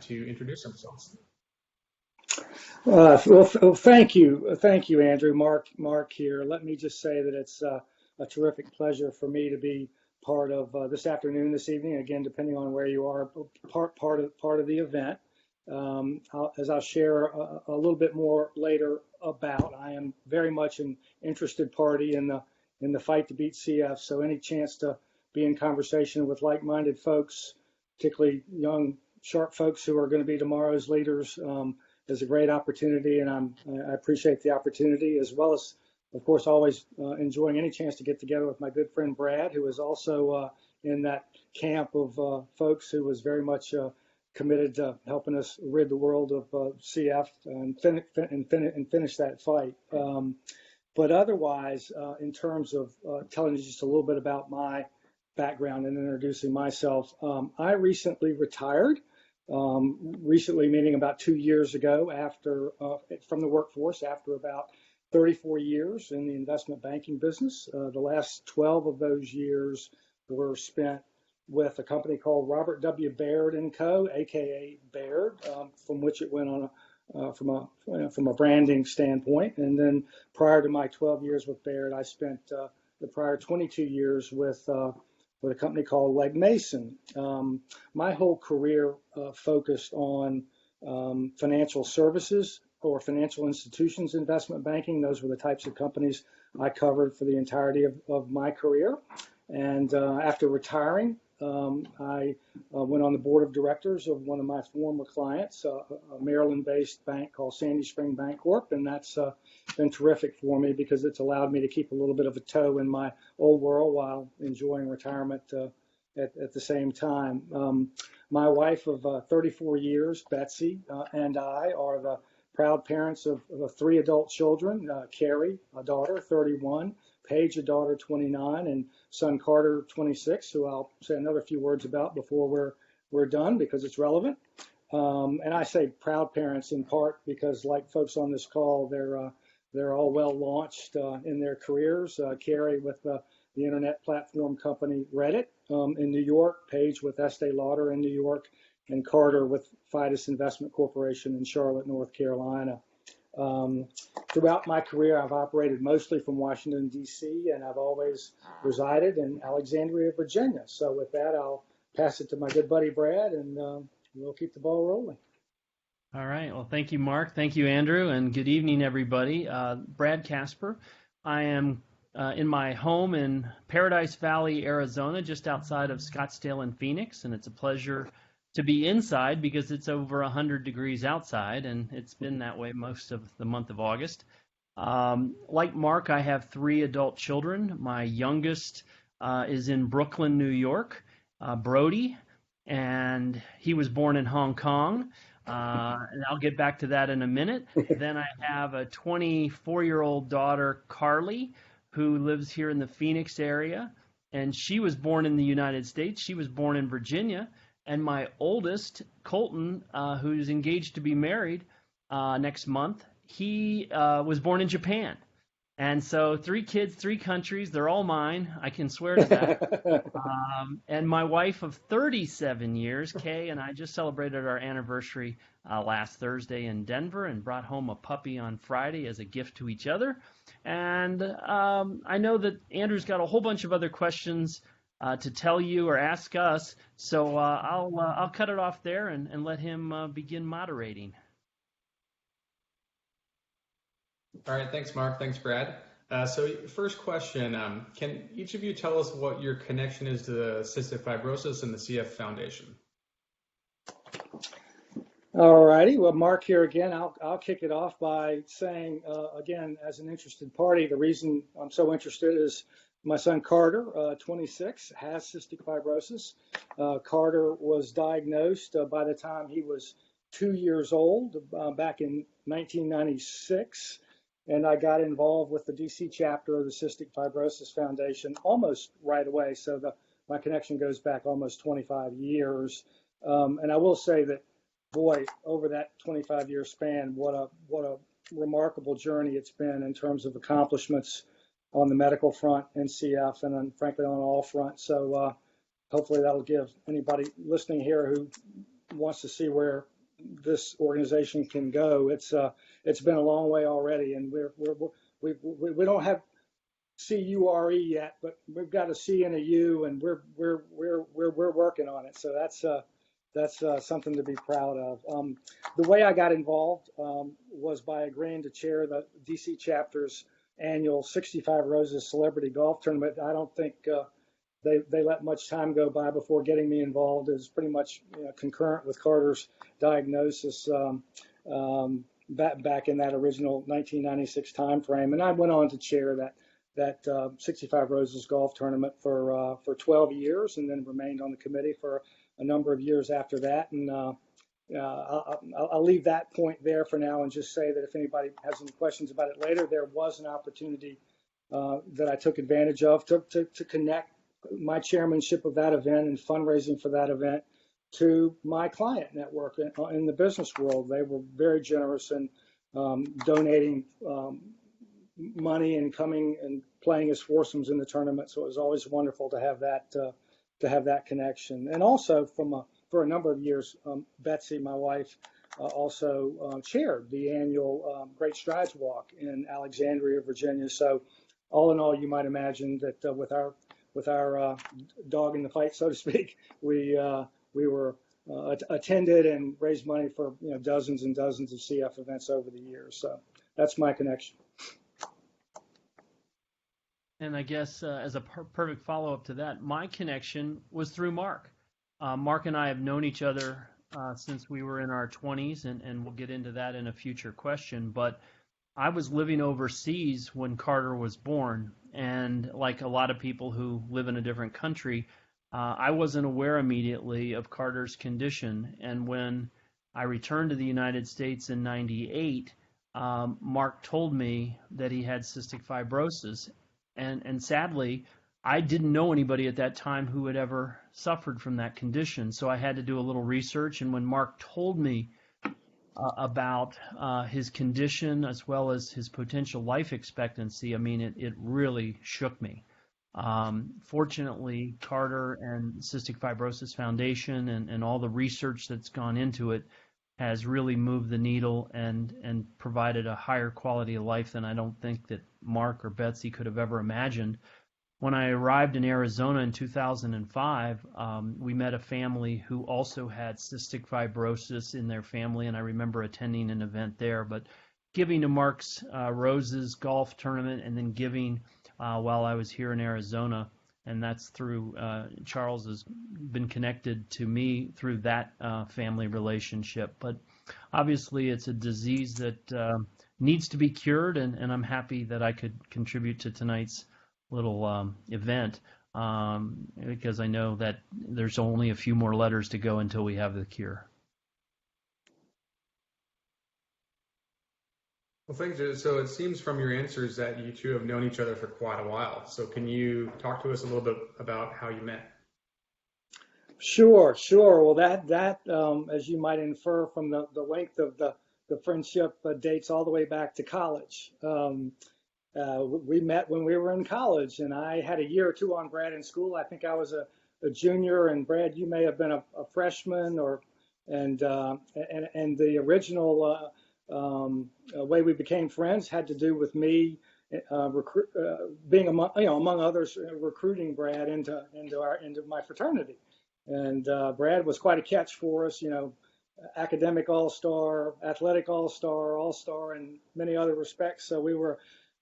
to introduce themselves. Thank you, Andrew. Mark here. Let me just say that it's a terrific pleasure for me to be part of this afternoon, this evening. Again, depending on where you are, part of the event. As I'll share a little bit more later about, I am very much an interested party in the fight to beat CF. So any chance to be in conversation with like-minded folks, particularly young, sharp folks who are going to be tomorrow's leaders, is a great opportunity, and I appreciate the opportunity, as well as, of course, always enjoying any chance to get together with my good friend Brad, who is also in that camp of folks who was very much committed to helping us rid the world of CF and finish that fight. But otherwise, in terms of telling you just a little bit about my background and introducing myself, I recently retired. Recently, meaning about 2 years ago, from the workforce after about 34 years in the investment banking business. The last 12 of those years were spent with a company called Robert W. Baird & Co., aka Baird, from which it went on from a branding standpoint. And then prior to my 12 years with Baird, I spent the prior 22 years with a company called Legg Mason. My whole career focused on financial services or financial institutions investment banking. Those were the types of companies I covered for the entirety of my career. And after retiring, I went on the board of directors of one of my former clients, a Maryland-based bank called Sandy Spring Bancorp, and that's been terrific for me because it's allowed me to keep a little bit of a toe in my old world while enjoying retirement at the same time. My wife of 34 years, Betsy, and I are the proud parents of 3 adult children, Carrie, a daughter, 31, Paige, a daughter, 29, and son Carter, 26, who I'll say another few words about before we're done because it's relevant. And I say proud parents in part because, like folks on this call, they're all well launched in their careers. Carrie with the internet platform company Reddit in New York, Paige with Estee Lauder in New York, and Carter with Fidus Investment Corporation in Charlotte, North Carolina. Throughout my career, I've operated mostly from Washington, D.C., and I've always resided in Alexandria, Virginia. So with that, I'll pass it to my good buddy Brad, and we'll keep the ball rolling. All right. Well, thank you, Mark. Thank you, Andrew, and good evening, everybody. Brad Casper. I am in my home in Paradise Valley, Arizona, just outside of Scottsdale and Phoenix, and it's a pleasure to be inside because it's over 100 degrees outside, and it's been that way most of the month of August. Like Mark, I have 3 adult children. My youngest is in Brooklyn, New York, Brody, and he was born in Hong Kong. And I'll get back to that in a minute. Then I have a 24-year-old daughter, Carly, who lives here in the Phoenix area, and she was born in the United States. She was born in Virginia. And my oldest, Colton, who's engaged to be married next month, he was born in Japan. And so 3 kids, 3 countries, they're all mine. I can swear to that. And my wife of 37 years, Kay, and I just celebrated our anniversary last Thursday in Denver and brought home a puppy on Friday as a gift to each other. And I know that Andrew's got a whole bunch of other questions to tell you or ask us, so I'll cut it off there and let him begin moderating. All right, thanks, Mark. Thanks, Brad. So first question, can each of you tell us what your connection is to the cystic fibrosis and the CF Foundation? All righty. Well, Mark here again. I'll kick it off by saying, again, as an interested party, the reason I'm so interested is my son Carter, 26, has cystic fibrosis. Carter was diagnosed by the time he was 2 years old back in 1996. And I got involved with the DC chapter of the Cystic Fibrosis Foundation almost right away. So my connection goes back almost 25 years. And I will say that, boy, over that 25-year span, what a remarkable journey it's been in terms of accomplishments on the medical front in CF and frankly on all fronts. So hopefully that'll give anybody listening here who wants to see where this organization can go. It's been a long way already, and we don't have CURE yet, but we've got a C and a U, and we're working on it. So that's something to be proud of. The way I got involved was by agreeing to chair the DC chapter's annual 65 Roses Celebrity Golf Tournament. I don't think they let much time go by before getting me involved. It was pretty much concurrent with Carter's diagnosis back in that original 1996 timeframe, and I went on to chair that 65 Roses Golf Tournament for 12 years, and then remained on the committee for a number of years after that. And I'll leave that point there for now and just say that if anybody has any questions about it later, there was an opportunity that I took advantage of to connect my chairmanship of that event and fundraising for that event to my client network in the business world. They were very generous in donating money and coming and playing as foursomes in the tournament. So it was always wonderful to have that connection. And also for a number of years, Betsy, my wife, also chaired the annual Great Strides Walk in Alexandria, Virginia. So all in all, you might imagine that with our dog in the fight, so to speak, we were attended and raised money for dozens and dozens of CF events over the years. So that's my connection. And I guess as a perfect follow-up to that, my connection was through Mark. Mark and I have known each other since we were in our 20s, and we'll get into that in a future question. But I was living overseas when Carter was born, and like a lot of people who live in a different country, I wasn't aware immediately of Carter's condition. And when I returned to the United States in '98, Mark told me that he had cystic fibrosis. And sadly, I didn't know anybody at that time who had ever suffered from that condition. So I had to do a little research. And when Mark told me about his condition as well as his potential life expectancy, I mean, it really shook me. Fortunately, Carter and Cystic Fibrosis Foundation and all the research that's gone into it has really moved the needle and provided a higher quality of life than I don't think that Mark or Betsy could have ever imagined. When I arrived in Arizona in 2005, we met a family who also had cystic fibrosis in their family, and I remember attending an event there. But giving to Mark's Roses golf tournament and then giving while I was here in Arizona, and that's through Charles has been connected to me through that family relationship. But obviously it's a disease that needs to be cured, and I'm happy that I could contribute to tonight's little event because I know that there's only a few more letters to go until we have the cure. Well, thanks. So it seems from your answers that you two have known each other for quite a while. So can you talk to us a little bit about how you met? Sure. Well, that as you might infer from the length of the friendship, dates all the way back to college. We met when we were in college, and I had a year or two on Brad in school. I think I was a junior, and Brad, you may have been a freshman, and the original way we became friends had to do with me being among others recruiting Brad into my fraternity. And Brad was quite a catch for us, academic all-star, athletic all-star in many other respects. So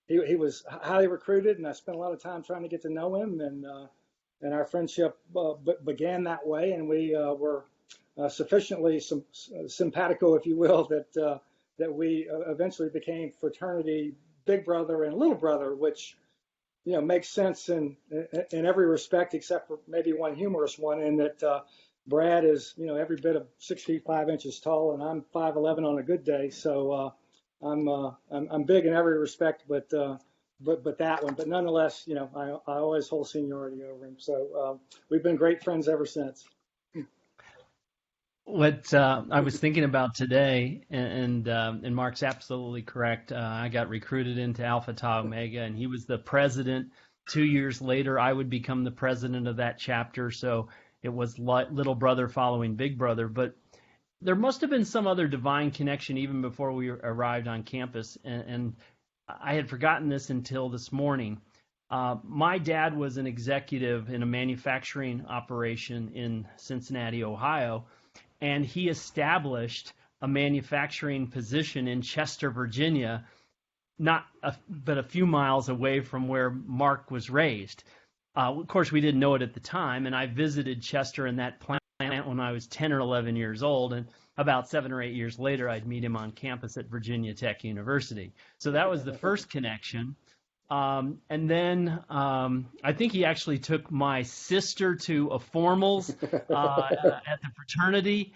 he was highly recruited, and I spent a lot of time trying to get to know him, and our friendship began that way, and we were sufficiently simpatico, if you will, that we eventually became fraternity big brother and little brother, which makes sense in every respect except for maybe one humorous one, in that Brad is every bit of 6 feet 5 inches tall, and I'm 5'11" on a good day. So I'm big in every respect, but that one. But nonetheless, I always hold seniority over him. So we've been great friends ever since. What I was thinking about today, and Mark's absolutely correct. I got recruited into Alpha Tau Omega, and he was the president. 2 years later, I would become the president of that chapter. So it was little brother following big brother. But there must have been some other divine connection even before we arrived on campus, and I had forgotten this until this morning. My dad was an executive in a manufacturing operation in Cincinnati, Ohio, and he established a manufacturing position in Chester, Virginia, but a few miles away from where Mark was raised. Of course, we didn't know it at the time, and I visited Chester in that plant when I was 10 or 11 years old, and about 7 or 8 years later, I'd meet him on campus at Virginia Tech University. So that was the first connection. And then I think he actually took my sister to a formals at the fraternity.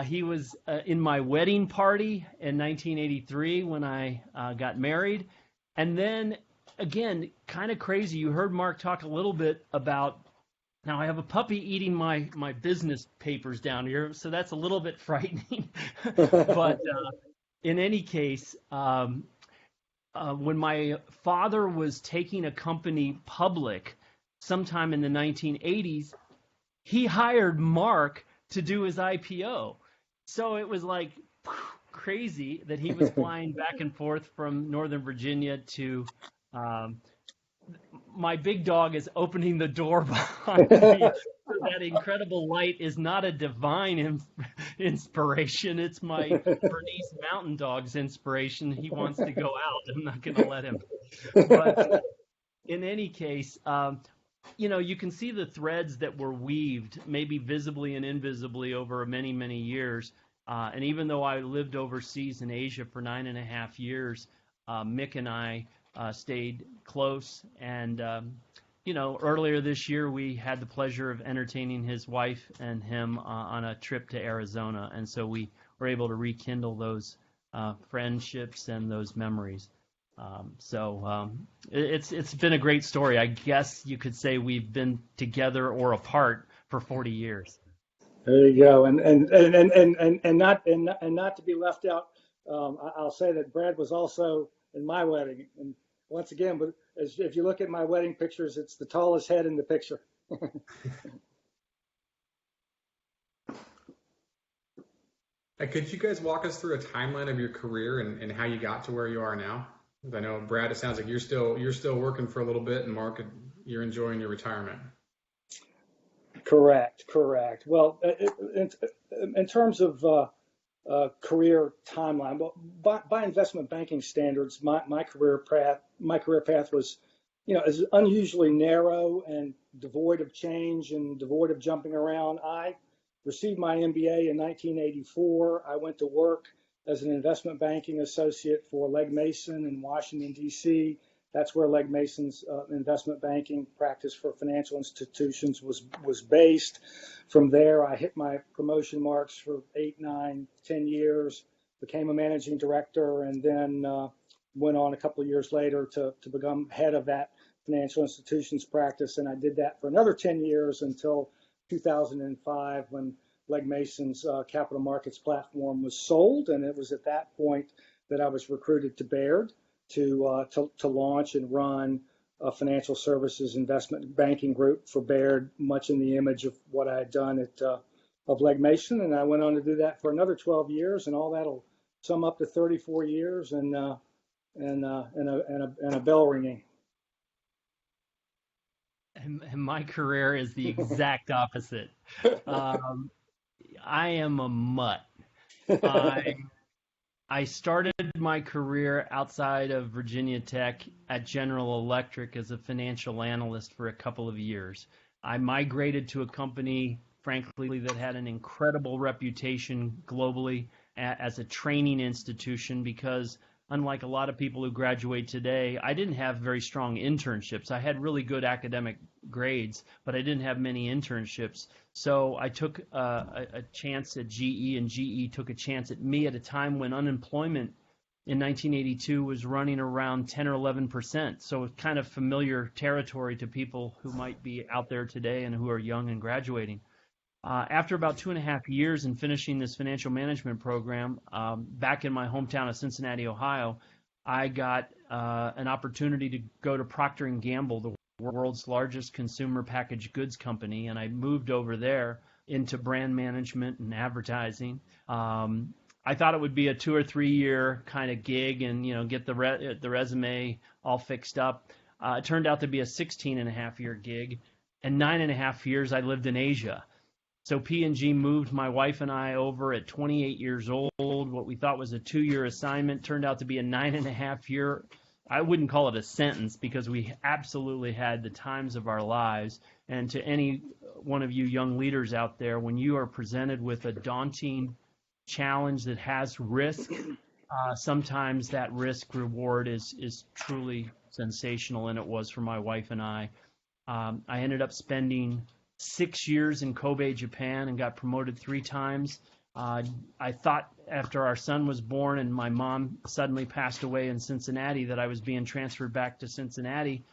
He was in my wedding party in 1983 when I got married. And then, again, kind of crazy, you heard Mark talk a little bit about, now I have a puppy eating my business papers down here, so that's a little bit frightening. But in any case, when my father was taking a company public sometime in the 1980s, he hired Mark to do his IPO. So it was like crazy that he was flying back and forth from Northern Virginia to my big dog is opening the door behind me. That incredible light is not a divine inspiration. It's my Bernese Mountain Dog's inspiration. He wants to go out. I'm not going to let him. But in any case, you can see the threads that were weaved, maybe visibly and invisibly over many, many years. And even though I lived overseas in Asia for 9.5 years, Mick and I stayed close, and earlier this year we had the pleasure of entertaining his wife and him on a trip to Arizona, and so we were able to rekindle those friendships and those memories. It's been a great story. I guess you could say we've been together or apart for 40 years. There you go, and not to be left out, I'll say that Brad was also in my wedding, and once again, but if you look at my wedding pictures, it's the tallest head in the picture. Could you guys walk us through a timeline of your career and how you got to where you are now? I know, Brad, it sounds like you're still working for a little bit, and Mark, you're enjoying your retirement. Correct. Well, in terms of career timeline, well, by investment banking standards, my career path was, is unusually narrow and devoid of change and devoid of jumping around. I received my MBA in 1984. I went to work as an investment banking associate for Legg Mason in Washington, D.C. That's where Legg Mason's investment banking practice for financial institutions was based. From there, I hit my promotion marks for 8, 9, 10 years, became a managing director, and then went on a couple of years later to become head of that financial institutions practice. And I did that for another 10 years until 2005, when Legg Mason's capital markets platform was sold. And it was at that point that I was recruited to Baird to launch and run a financial services investment banking group for Baird, much in the image of what I had done of Legg Mason. And I went on to do that for another 12 years, and all that'll sum up to 34 years and a bell ringing. And my career is the exact opposite. I am a mutt. I started my career outside of Virginia Tech at General Electric as a financial analyst for a couple of years. I migrated to a company, frankly, that had an incredible reputation globally as a training institution, because unlike a lot of people who graduate today, I didn't have very strong internships. I had really good academic grades, but I didn't have many internships. So I took a chance at GE, and GE took a chance at me at a time when unemployment in 1982 was running around 10 or 11%. So it's kind of familiar territory to people who might be out there today and who are young and graduating. After about 2.5 years in finishing this financial management program, back in my hometown of Cincinnati, Ohio, I got an opportunity to go to Procter & Gamble, the world's largest consumer packaged goods company, and I moved over there into brand management and advertising. I thought it would be a 2 or 3 year kind of gig and, get the resume all fixed up. It turned out to be a 16 and a half year gig, and 9.5 years I lived in Asia. So P&G moved my wife and I over at 28 years old. What we thought was a 2-year assignment turned out to be a 9.5 year. I wouldn't call it a sentence because we absolutely had the times of our lives. And to any one of you young leaders out there, when you are presented with a daunting challenge that has risk, sometimes that risk reward is truly sensational, and it was for my wife and I. I ended up spending 6 years in Kobe, Japan, and got promoted 3 times. I thought after our son was born and my mom suddenly passed away in Cincinnati that I was being transferred back to Cincinnati.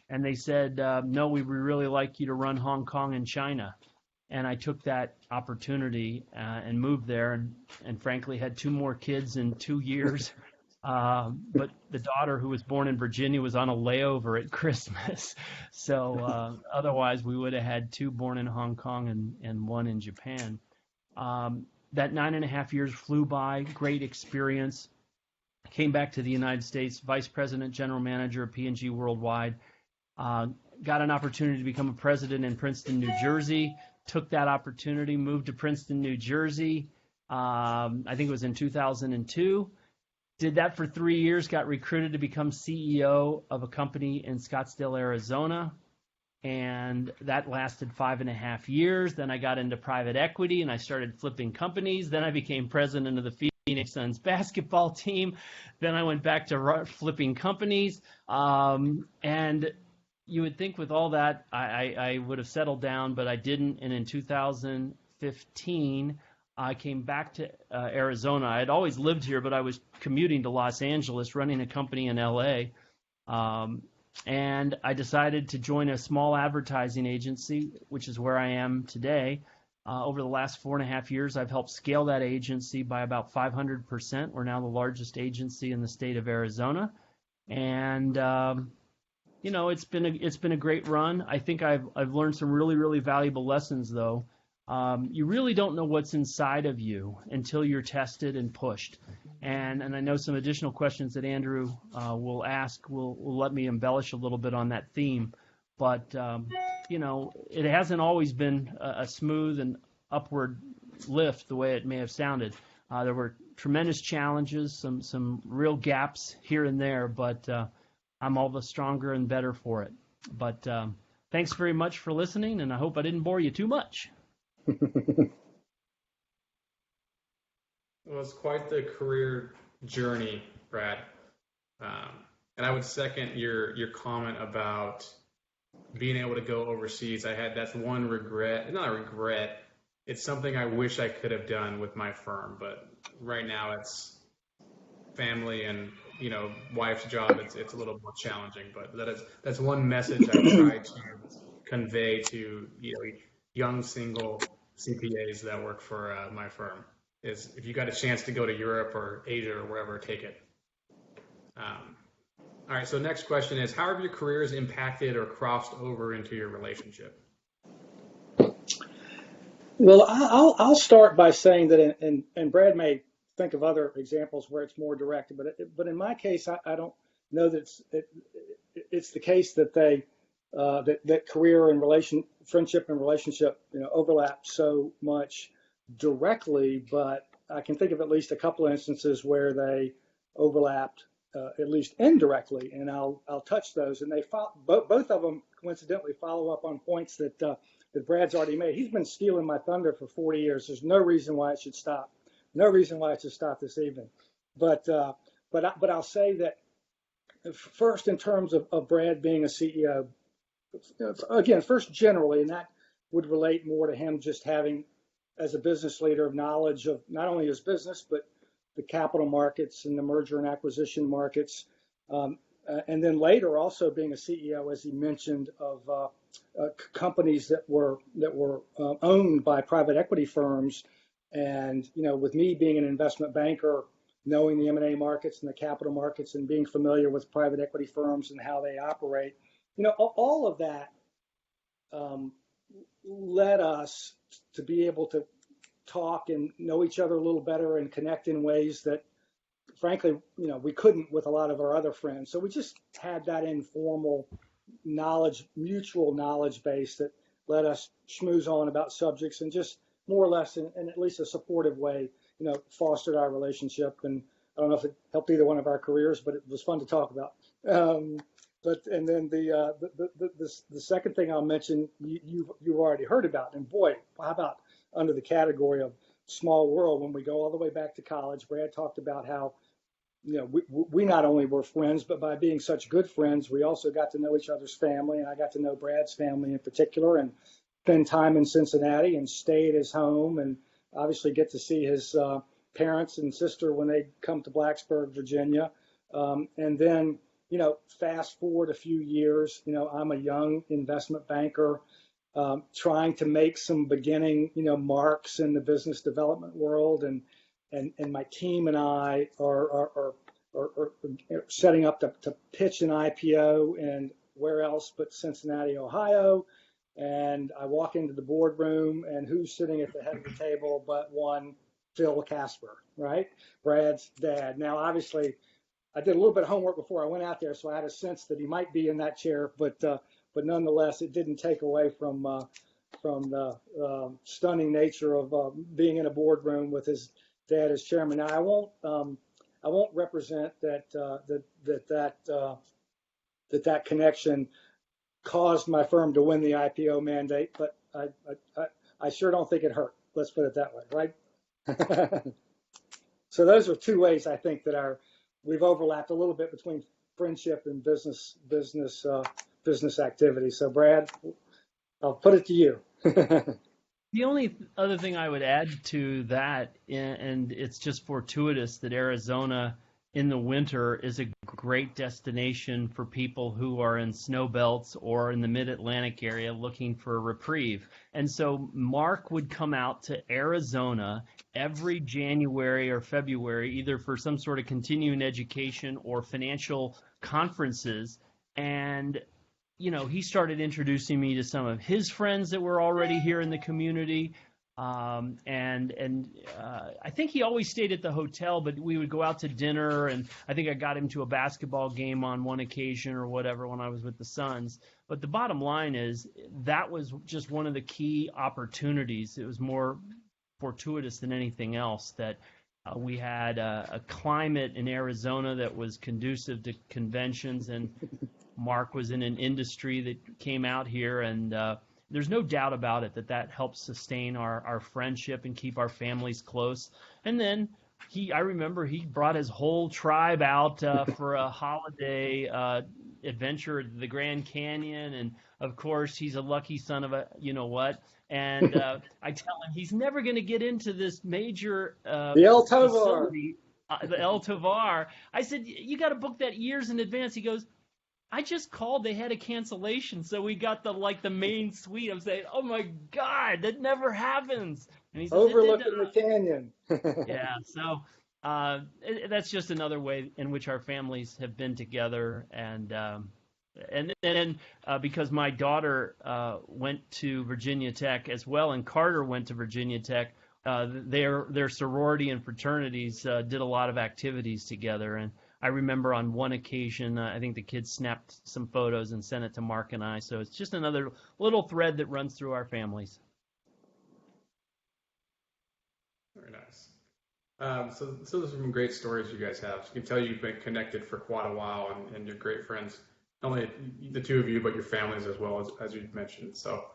And they said, no, we would really like you to run Hong Kong and China. And I took that opportunity and moved there and frankly had 2 more kids in 2 years. But the daughter who was born in Virginia was on a layover at Christmas. So otherwise we would have had 2 born in Hong Kong and 1 in Japan. That 9.5 years flew by, great experience. Came back to the United States, Vice President, General Manager of P&G Worldwide. Got an opportunity to become a president in Princeton, New Jersey. Took that opportunity, moved to Princeton, New Jersey. I think it was in 2002. Did that for 3 years, got recruited to become CEO of a company in Scottsdale, Arizona. And that lasted 5.5 years. Then I got into private equity and I started flipping companies. Then I became president of the Phoenix Suns basketball team. Then I went back to flipping companies. And you would think with all that, I would have settled down, but I didn't. And in 2015, I came back to Arizona. I had always lived here, but I was commuting to Los Angeles, running a company in LA. And I decided to join a small advertising agency, which is where I am today. Over the last 4.5 years, I've helped scale that agency by about 500%. We're now the largest agency in the state of Arizona. And, it's been a great run. I think I've learned some really, really valuable lessons, though. You really don't know what's inside of you until you're tested and pushed. And I know some additional questions that Andrew will ask will let me embellish a little bit on that theme. But, it hasn't always been a smooth and upward lift the way it may have sounded. There were tremendous challenges, some real gaps here and there, but I'm all the stronger and better for it. But thanks very much for listening, and I hope I didn't bore you too much. Well, it's quite the career journey, Brad. And I would second your comment about being able to go overseas. That's one regret, not a regret. It's something I wish I could have done with my firm, but right now it's family and, wife's job. It's a little more challenging, but that's one message I try to convey to, young single CPAs that work for my firm. Is if you got a chance to go to Europe or Asia or wherever, take it. All right, so next question is, how have your careers impacted or crossed over into your relationship? Well, I'll start by saying that, and Brad may think of other examples where it's more direct, but in my case, I don't know that it's the case that that career and friendship and relationship overlap so much directly, but I can think of at least a couple of instances where they overlapped at least indirectly, and I'll touch those. And they both of them coincidentally follow up on points that Brad's already made. He's been stealing my thunder for 40 years. There's no reason why it should stop. No reason why it should stop this evening. But I'll say that first, in terms of Brad being a CEO, again, first generally, and that would relate more to him just having, as a business leader, knowledge of not only his business, but the capital markets and the merger and acquisition markets. And then later also being a CEO, as he mentioned, of companies that were owned by private equity firms. And, with me being an investment banker, knowing the M&A markets and the capital markets and being familiar with private equity firms and how they operate, all of that led us to be able to talk and know each other a little better and connect in ways that, frankly, we couldn't with a lot of our other friends. So we just had that informal mutual knowledge base that let us schmooze on about subjects and just more or less in at least a supportive way, fostered our relationship. And I don't know if it helped either one of our careers, but it was fun to talk about. And then the second thing I'll mention, you've already heard about, and boy, how about under the category of small world, when we go all the way back to college. Brad talked about how we not only were friends, but by being such good friends, we also got to know each other's family, and I got to know Brad's family in particular, and spend time in Cincinnati and stay at his home, and obviously get to see his parents and sister when they come to Blacksburg, Virginia, and then fast forward a few years, I'm a young investment banker, trying to make some beginning, marks in the business development world, and my team and I are setting up to pitch an IPO, and where else but Cincinnati, Ohio. And I walk into the boardroom, and who's sitting at the head of the table but one Phil Casper, right? Brad's dad. Now, obviously, I did a little bit of homework before I went out there, so I had a sense that he might be in that chair, but nonetheless, it didn't take away from the stunning nature of being in a boardroom with his dad as chairman. Now, I won't represent that connection caused my firm to win the IPO mandate, but I sure don't think it hurt. Let's put it that way, right? So those are two ways I think that we've overlapped a little bit between friendship and business activity. So Brad, I'll put it to you. The only other thing I would add to that, and it's just fortuitous that Arizona in the winter is a great destination for people who are in snow belts or in the mid-Atlantic area looking for a reprieve. And so Mark would come out to Arizona every January or February, either for some sort of continuing education or financial conferences. And he started introducing me to some of his friends that were already here in the community. I think he always stayed at the hotel, but we would go out to dinner, and I think I got him to a basketball game on one occasion or whatever when I was with the Suns. But the bottom line is that was just one of the key opportunities. It was more fortuitous than anything else that we had a climate in Arizona that was conducive to conventions, and Mark was in an industry that came out here, and there's no doubt about it that helps sustain our friendship and keep our families close. And then I remember he brought his whole tribe out for a holiday adventure to the Grand Canyon, and of course he's a lucky son of a what. And I tell him he's never going to get into this major the El Tovar. facility, the El Tovar. I said, you got to book that years in advance. He goes, I just called. They had a cancellation, so we got the main suite. I'm saying, oh my God, that never happens. And he says, overlooking the canyon. Yeah, so that's just another way in which our families have been together, and then because my daughter went to Virginia Tech as well, and Carter went to Virginia Tech, their sorority and fraternities did a lot of activities together, and I remember on one occasion, I think the kids snapped some photos and sent it to Mark and I. So it's just another little thread that runs through our families. Very nice. So those are some great stories you guys have. You can tell you've been connected for quite a while, and you're great friends. Not only the two of you, but your families as well, as you mentioned. So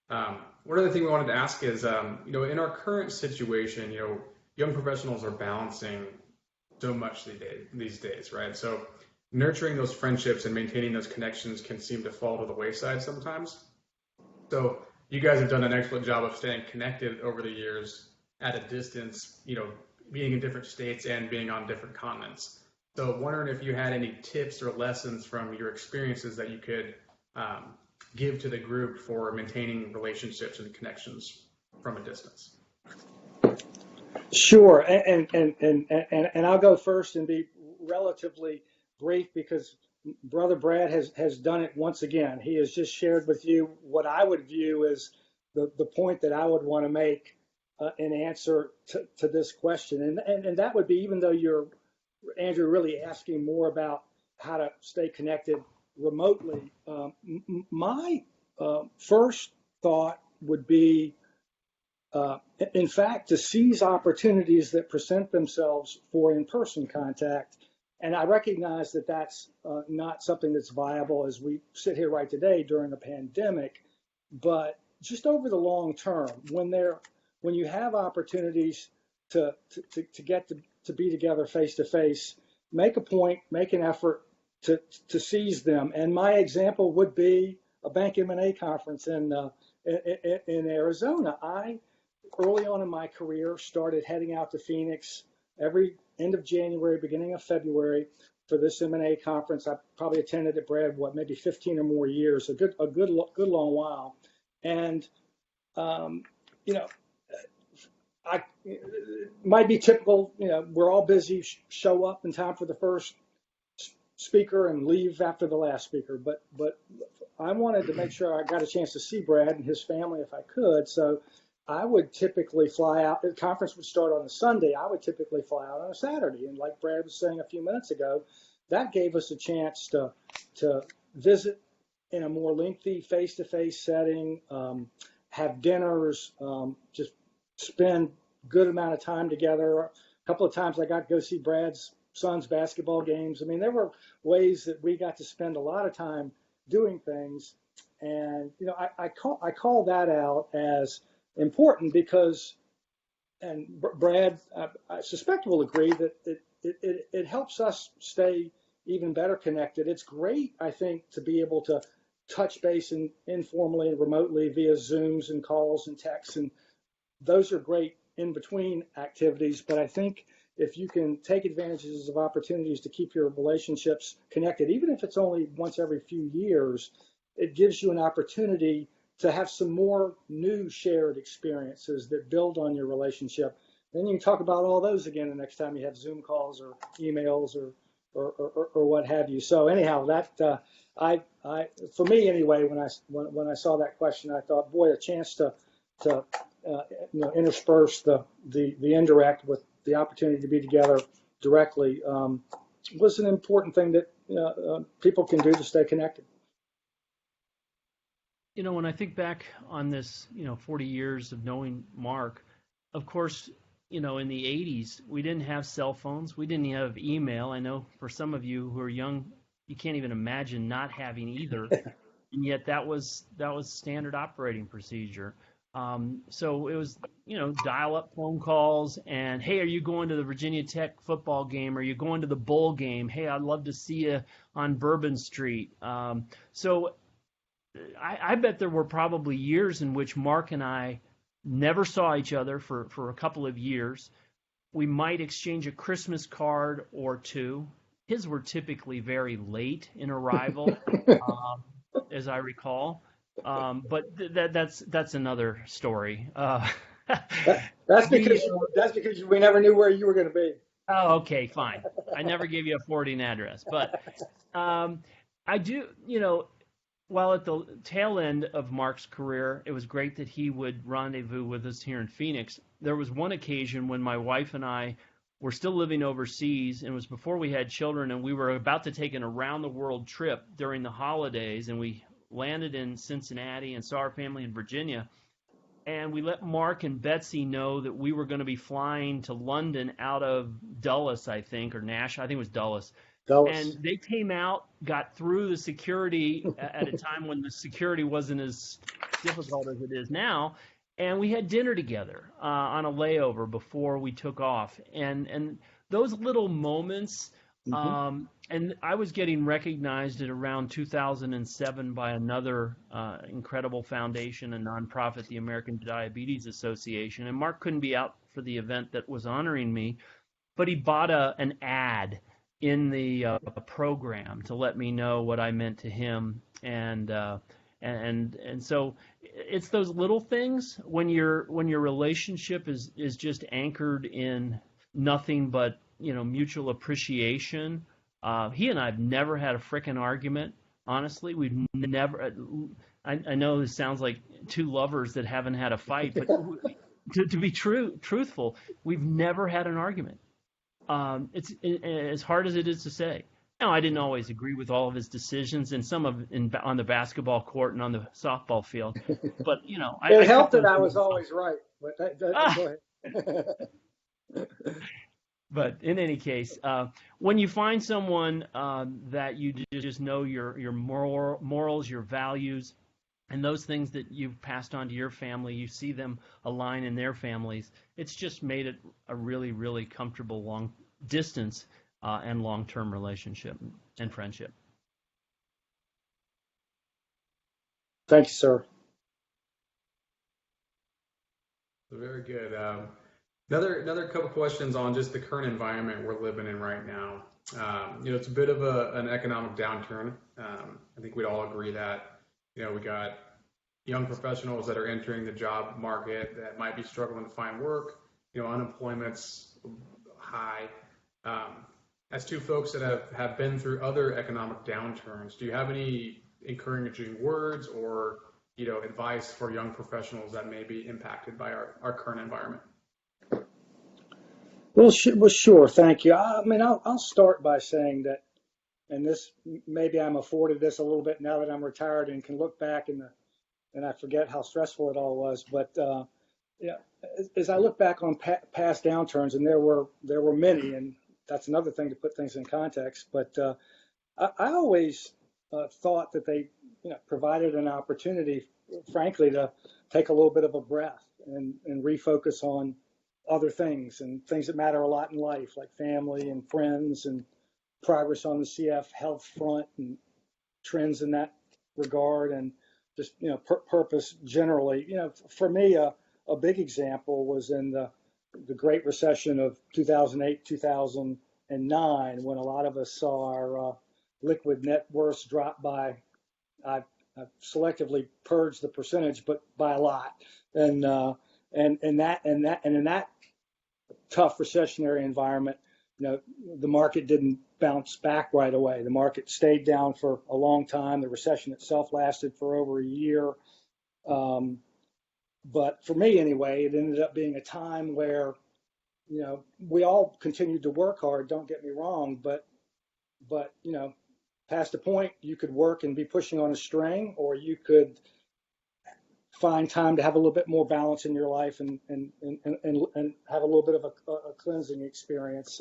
one other thing we wanted to ask is, in our current situation, young professionals are balancing so much these days, right? So nurturing those friendships and maintaining those connections can seem to fall to the wayside sometimes. So you guys have done an excellent job of staying connected over the years at a distance, being in different states and being on different continents. So wondering if you had any tips or lessons from your experiences that you could give to the group for maintaining relationships and connections from a distance. Sure, and I'll go first and be relatively brief because Brother Brad has done it once again. He has just shared with you what I would view as the point that I would want to make in answer to this question, and that would be, even though you're, Andrew, really asking more about how to stay connected remotely, my first thought would be, in fact, to seize opportunities that present themselves for in-person contact. And I recognize that that's not something that's viable as we sit here right today during a pandemic, but just over the long term, when you have opportunities to get to be together face to face, make a point, make an effort to seize them. And my example would be a bank M&A conference in Arizona. I, early on in my career, started heading out to Phoenix every end of January, beginning of February for this M&A conference. I probably attended it, Brad, maybe 15 or more years, a good long while. And I might be typical. We're all busy. Show up in time for the first speaker and leave after the last speaker. But I wanted to make sure I got a chance to see Brad and his family if I could. So I would typically fly out. The conference would start on a Sunday. I would typically fly out on a Saturday. And like Brad was saying a few minutes ago, that gave us a chance to visit in a more lengthy face-to-face setting, have dinners, just spend good amount of time together. A couple of times I got to go see Brad's son's basketball games. I mean, there were ways that we got to spend a lot of time doing things. And, I call that out as important because, and Brad, I suspect will agree that it helps us stay even better connected. It's great, I think, to be able to touch base informally and remotely via Zooms and calls and texts, and those are great in between activities. But I think if you can take advantages of opportunities to keep your relationships connected, even if it's only once every few years, it gives you an opportunity to have some more new shared experiences that build on your relationship. Then you can talk about all those again the next time you have Zoom calls or emails or what have you. So anyhow, that for me anyway, when I saw that question, I thought, boy, a chance to intersperse the indirect with the opportunity to be together directly was an important thing that people can do to stay connected. When I think back on this, 40 years of knowing Mark, of course, in the 80s, we didn't have cell phones. We didn't have email. I know for some of you who are young, you can't even imagine not having either. And yet that was standard operating procedure. So it was, dial-up phone calls and, hey, are you going to the Virginia Tech football game? Are you going to the bowl game? Hey, I'd love to see you on Bourbon Street. So I bet there were probably years in which Mark and I never saw each other for a couple of years. We might exchange a Christmas card or two. His were typically very late in arrival, as I recall. But that's another story. That's because we never knew where you were going to be. Oh, okay, fine. I never gave you a forwarding address, but I do. While at the tail end of Mark's career, it was great that he would rendezvous with us here in Phoenix. There was one occasion when my wife and I were still living overseas, and it was before we had children, and we were about to take an around-the-world trip during the holidays, and we landed in Cincinnati and saw our family in Virginia. And we let Mark and Betsy know that we were going to be flying to London out of Dulles, I think, or Nashville. I think it was Dulles. And they came out, got through the security at a time when the security wasn't as difficult as it is now, and we had dinner together on a layover before we took off. And those little moments, and I was getting recognized at around 2007 by another incredible foundation, a nonprofit, the American Diabetes Association, and Mark couldn't be out for the event that was honoring me, but he bought an ad in the program to let me know what I meant to him, and so it's those little things when your relationship is just anchored in nothing but mutual appreciation. He and I have never had a frickin' argument. Honestly, we've never. I know this sounds like two lovers that haven't had a fight, but to be truthful, we've never had an argument. It's as hard as it is to say. Now, I didn't always agree with all of his decisions, and some of on the basketball court and on the softball field. But It I helped kept that those I was things. always right. But go ahead. But in any case, when you find someone that you just know your morals, your values, and those things that you've passed on to your family, you see them align in their families, it's just made it a really, really comfortable long distance and long-term relationship and friendship. Thank you, sir. Very good. Another couple questions on just the current environment we're living in right now. It's a bit of an economic downturn. I think we'd all agree that, we got young professionals that are entering the job market that might be struggling to find work. Unemployment's high. As two folks that have been through other economic downturns, do you have any encouraging words or advice for young professionals that may be impacted by our current environment? Well, sure. Thank you. I mean, I'll start by saying that, and this maybe I'm afforded this a little bit now that I'm retired and can look back and I forget how stressful it all was. But as I look back on past downturns, and there were many, and that's another thing to put things in context. But I always thought that they provided an opportunity, frankly, to take a little bit of a breath and refocus on other things and things that matter a lot in life, like family and friends and progress on the CF health front and trends in that regard, and just purpose generally. For me, a big example was in the Great Recession of 2008, 2009, when a lot of us saw our liquid net worths drop by, I've selectively purged the percentage, but by a lot. And in that tough recessionary environment, the market didn't bounce back right away. The market stayed down for a long time. The recession itself lasted for over a year. But for me anyway, it ended up being a time where, we all continued to work hard, don't get me wrong, but past a point you could work and be pushing on a string, or you could find time to have a little bit more balance in your life and have a little bit of a cleansing experience.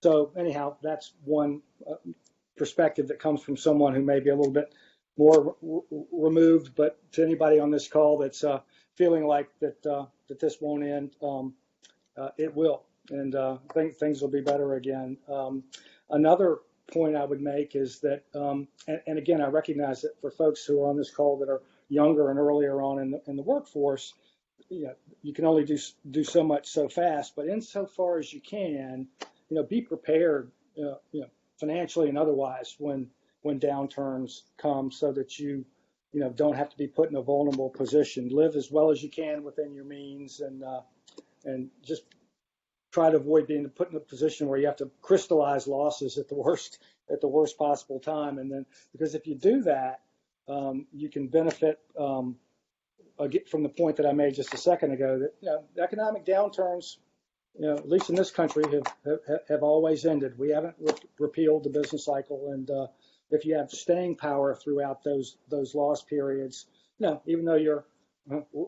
So anyhow, that's one perspective that comes from someone who may be a little bit more removed, but to anybody on this call that's feeling like that this won't end, it will, and I think things will be better again. Another point I would make is that, and again, I recognize that for folks who are on this call that are younger and earlier on in the workforce, you can only do so much so fast. But insofar as you can, be prepared, financially and otherwise when downturns come, so that you don't have to be put in a vulnerable position. Live as well as you can within your means, and just try to avoid being put in a position where you have to crystallize losses at the worst possible time. And then, because if you do that, you can benefit from the point that I made just a second ago, that economic downturns, at least in this country, have always ended. We haven't repealed the business cycle, and if you have staying power throughout those loss periods, even though your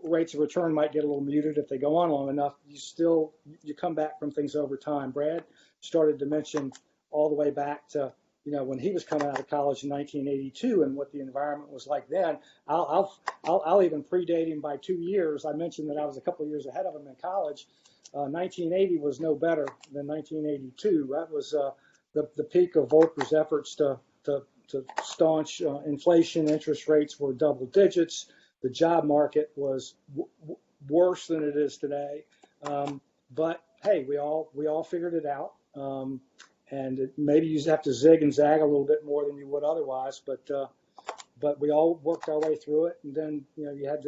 rates of return might get a little muted if they go on long enough, you come back from things over time. Brad started to mention all the way back to when he was coming out of college in 1982 and what the environment was like then. I'll even predate him by 2 years. I mentioned that I was a couple of years ahead of him in college. 1980 was no better than 1982. That was the peak of Volcker's efforts to staunch inflation. Interest rates were double digits. The job market was worse than it is today. But hey, we all figured it out. And maybe you just have to zig and zag a little bit more than you would otherwise. But we all worked our way through it. And then you had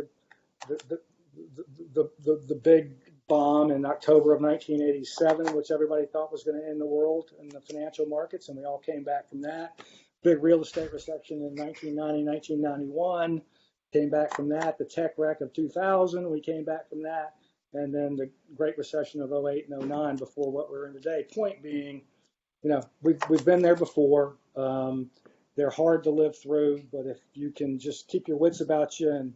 the big bomb in October of 1987, which everybody thought was going to end the world in the financial markets, and we all came back from that. Big real estate recession in 1990, 1991. came back from that. The tech wreck of 2000, we came back from that. And then the Great Recession of 08 and 09 before what we're in today. Point being, we've been there before. They're hard to live through, but if you can just keep your wits about you and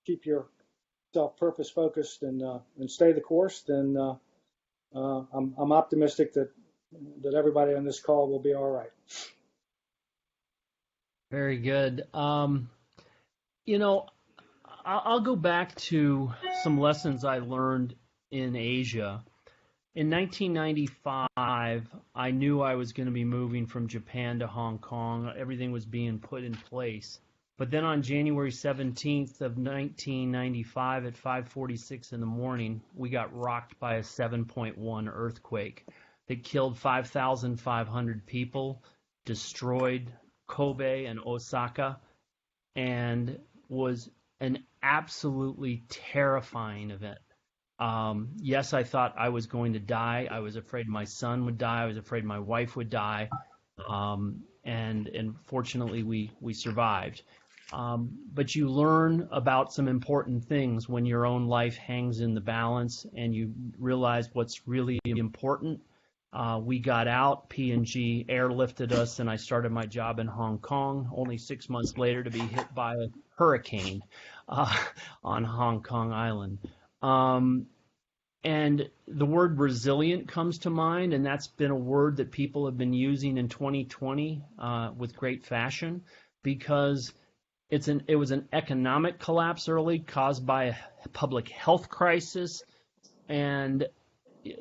keep yourself purpose focused and stay the course, then I'm optimistic that everybody on this call will be all right. Very good. I'll go back to some lessons I learned in Asia. In 1995, I knew I was going to be moving from Japan to Hong Kong. Everything was being put in place. But then on January 17th of 1995 at 5:46 in the morning, we got rocked by a 7.1 earthquake that killed 5,500 people, destroyed Kobe and Osaka, and was an absolutely terrifying event. Yes, I thought I was going to die. I was afraid my son would die. I was afraid my wife would die. And fortunately, we survived. But you learn about some important things when your own life hangs in the balance and you realize what's really important. We got out, P&G airlifted us, and I started my job in Hong Kong, only 6 months later to be hit by a hurricane on Hong Kong Island. And the word resilient comes to mind, and that's been a word that people have been using in 2020 with great fashion, because it was an economic collapse early caused by a public health crisis, and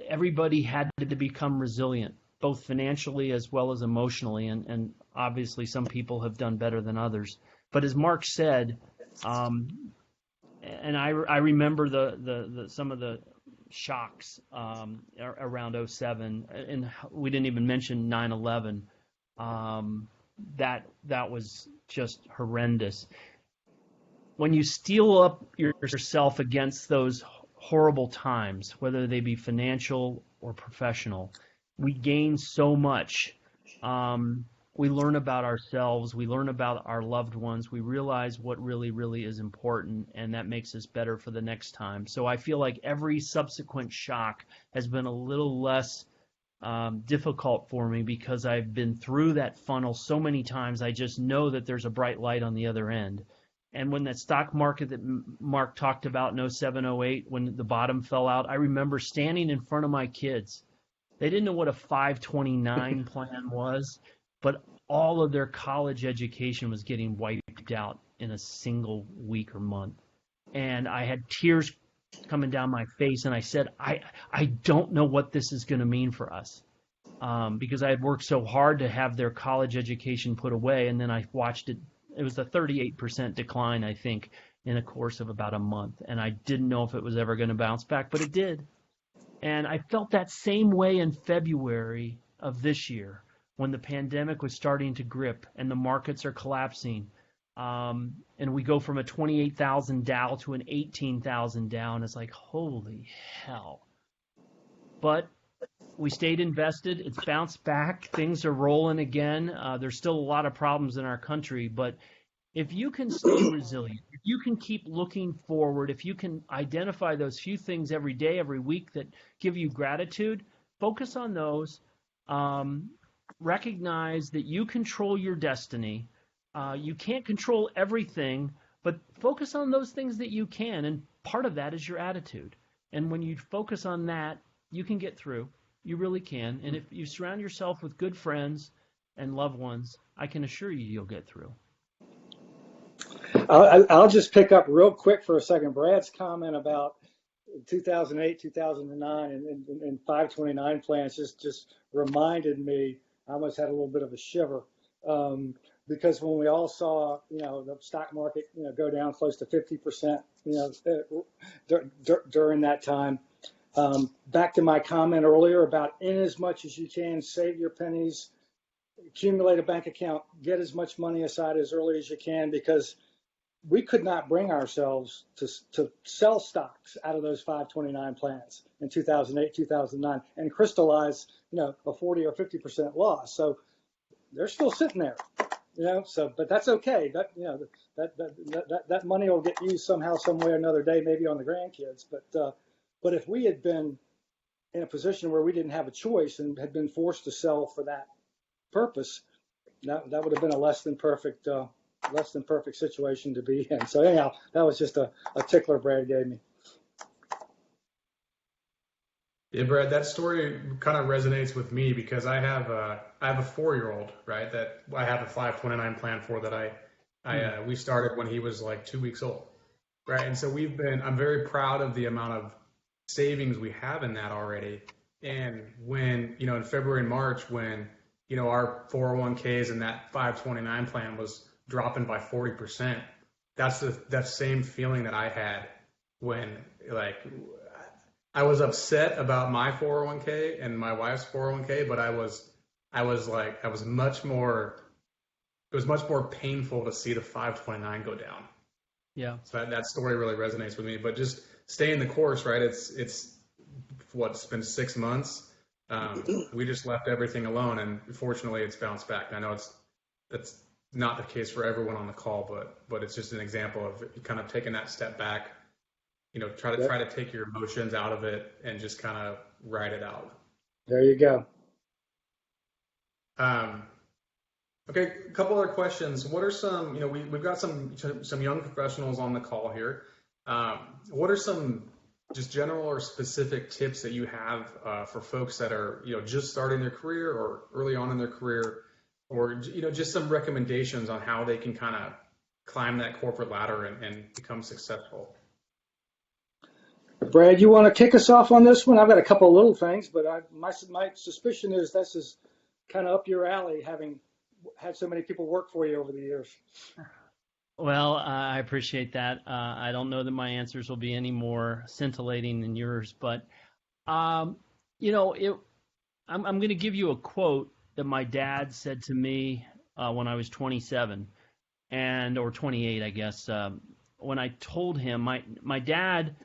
everybody had to become resilient, both financially as well as emotionally, and obviously some people have done better than others. But as Mark said, and I remember the some of the shocks around 07, and we didn't even mention 9/11. That was just horrendous. When you steel up yourself against those horrible times, whether they be financial or professional, we gain so much. We learn about ourselves, we learn about our loved ones, we realize what really, really is important, and that makes us better for the next time. So I feel like every subsequent shock has been a little less difficult for me because I've been through that funnel so many times. I just know that there's a bright light on the other end. And when that stock market that Mark talked about in 07, 08, when the bottom fell out, I remember standing in front of my kids. They didn't know what a 529 plan was, but all of their college education was getting wiped out in a single week or month. And I had tears coming down my face, and I said, I don't know what this is going to mean for us, because I had worked so hard to have their college education put away, and then I watched it. It was a 38% decline, I think, in a course of about a month, and I didn't know if it was ever going to bounce back, but it did. And I felt that same way in February of this year, when the pandemic was starting to grip and the markets are collapsing, and we go from a 28,000 Dow to an 18,000 Dow, and it's like, holy hell. But we stayed invested. It's bounced back. Things are rolling again. There's still a lot of problems in our country, but if you can stay resilient, if you can keep looking forward, if you can identify those few things every day, every week that give you gratitude, focus on those. Recognize that you control your destiny. You can't control everything, but focus on those things that you can, and part of that is your attitude. And when you focus on that, you can get through. You really can. And if you surround yourself with good friends and loved ones, I can assure you you'll get through. I'll just pick up real quick for a second Brad's comment about 2008, 2009, and 529 plans just reminded me. I almost had a little bit of a shiver, because when we all saw, the stock market, go down close to 50%, during that time. Back to my comment earlier about, in as much as you can, save your pennies, accumulate a bank account, get as much money aside as early as you can, because we could not bring ourselves to sell stocks out of those 529 plans in 2008, 2009, and crystallize, a 40 or 50% loss. So they're still sitting there. So, but that's okay. That, that money will get used somehow, some way, another day, maybe on the grandkids. But if we had been in a position where we didn't have a choice and had been forced to sell for that purpose, that would have been a less than perfect situation to be in. So anyhow, that was just a tickler Brad gave me. Yeah, Brad, that story kind of resonates with me because I have a 4-year-old, right, that I have a 529 plan for that we started when he was like 2 weeks old, right? And so I'm very proud of the amount of savings we have in that already. And when, in February and March, when, our 401ks and that 529 plan was dropping by 40%, that's that same feeling that I had when, like, I was upset about my 401k and my wife's 401k, but it was much more painful to see the 529 go down. Yeah. So that story really resonates with me, but just staying the course, right? It's been 6 months. We just left everything alone, and fortunately it's bounced back. I know that's not the case for everyone on the call, but it's just an example of kind of taking that step back. Try to take your emotions out of it and just kind of ride it out. There you go. Okay, a couple other questions. What are some, we've got some young professionals on the call here. What are some just general or specific tips that you have for folks that are, just starting their career or early on in their career, or, just some recommendations on how they can kind of climb that corporate ladder and become successful? Brad, you want to kick us off on this one? I've got a couple of little things, but my suspicion is this is kind of up your alley, having had so many people work for you over the years. Well, I appreciate that. I don't know that my answers will be any more scintillating than yours, but I'm going to give you a quote that my dad said to me when I was 27 or 28, I guess. When I told him, my dad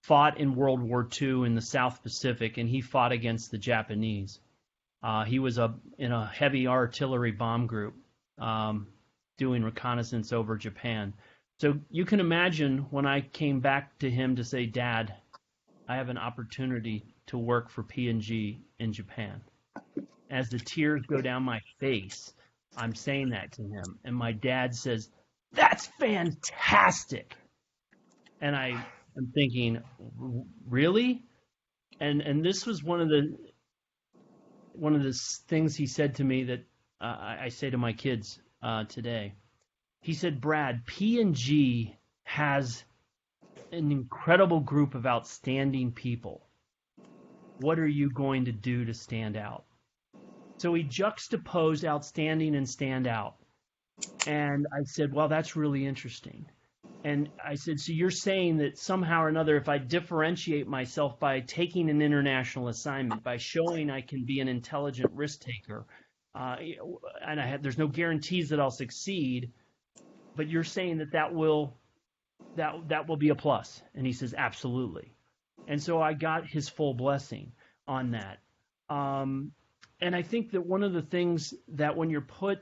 fought in World War II in the South Pacific, and he fought against the Japanese. He was in a heavy artillery bomb group doing reconnaissance over Japan. So you can imagine when I came back to him to say, Dad, I have an opportunity to work for P&G in Japan. As the tears go down my face, I'm saying that to him. And my dad says, that's fantastic. And I'm thinking, really? And this was one of the things he said to me that I say to my kids today. He said, Brad, P&G has an incredible group of outstanding people. What are you going to do to stand out? So he juxtaposed outstanding and stand out. And I said, well, that's really interesting. And I said, so you're saying that somehow or another, if I differentiate myself by taking an international assignment, by showing I can be an intelligent risk taker, and there's no guarantees that I'll succeed, but you're saying that will be a plus. And he says, absolutely. And so I got his full blessing on that. And I think that one of the things that when you're put,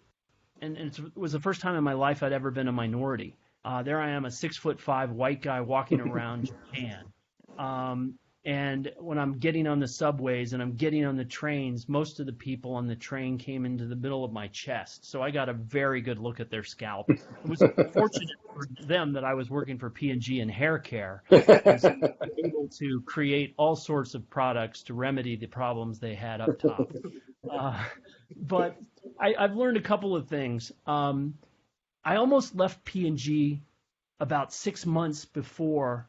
and it was the first time in my life I'd ever been a minority. There I am, a 6'5" white guy walking around Japan. And when I'm getting on the subways and I'm getting on the trains, most of the people on the train came into the middle of my chest. So I got a very good look at their scalp. It was fortunate for them that I was working for P&G in hair care. And so I was able to create all sorts of products to remedy the problems they had up top. But I've learned a couple of things. I almost left P&G about 6 months before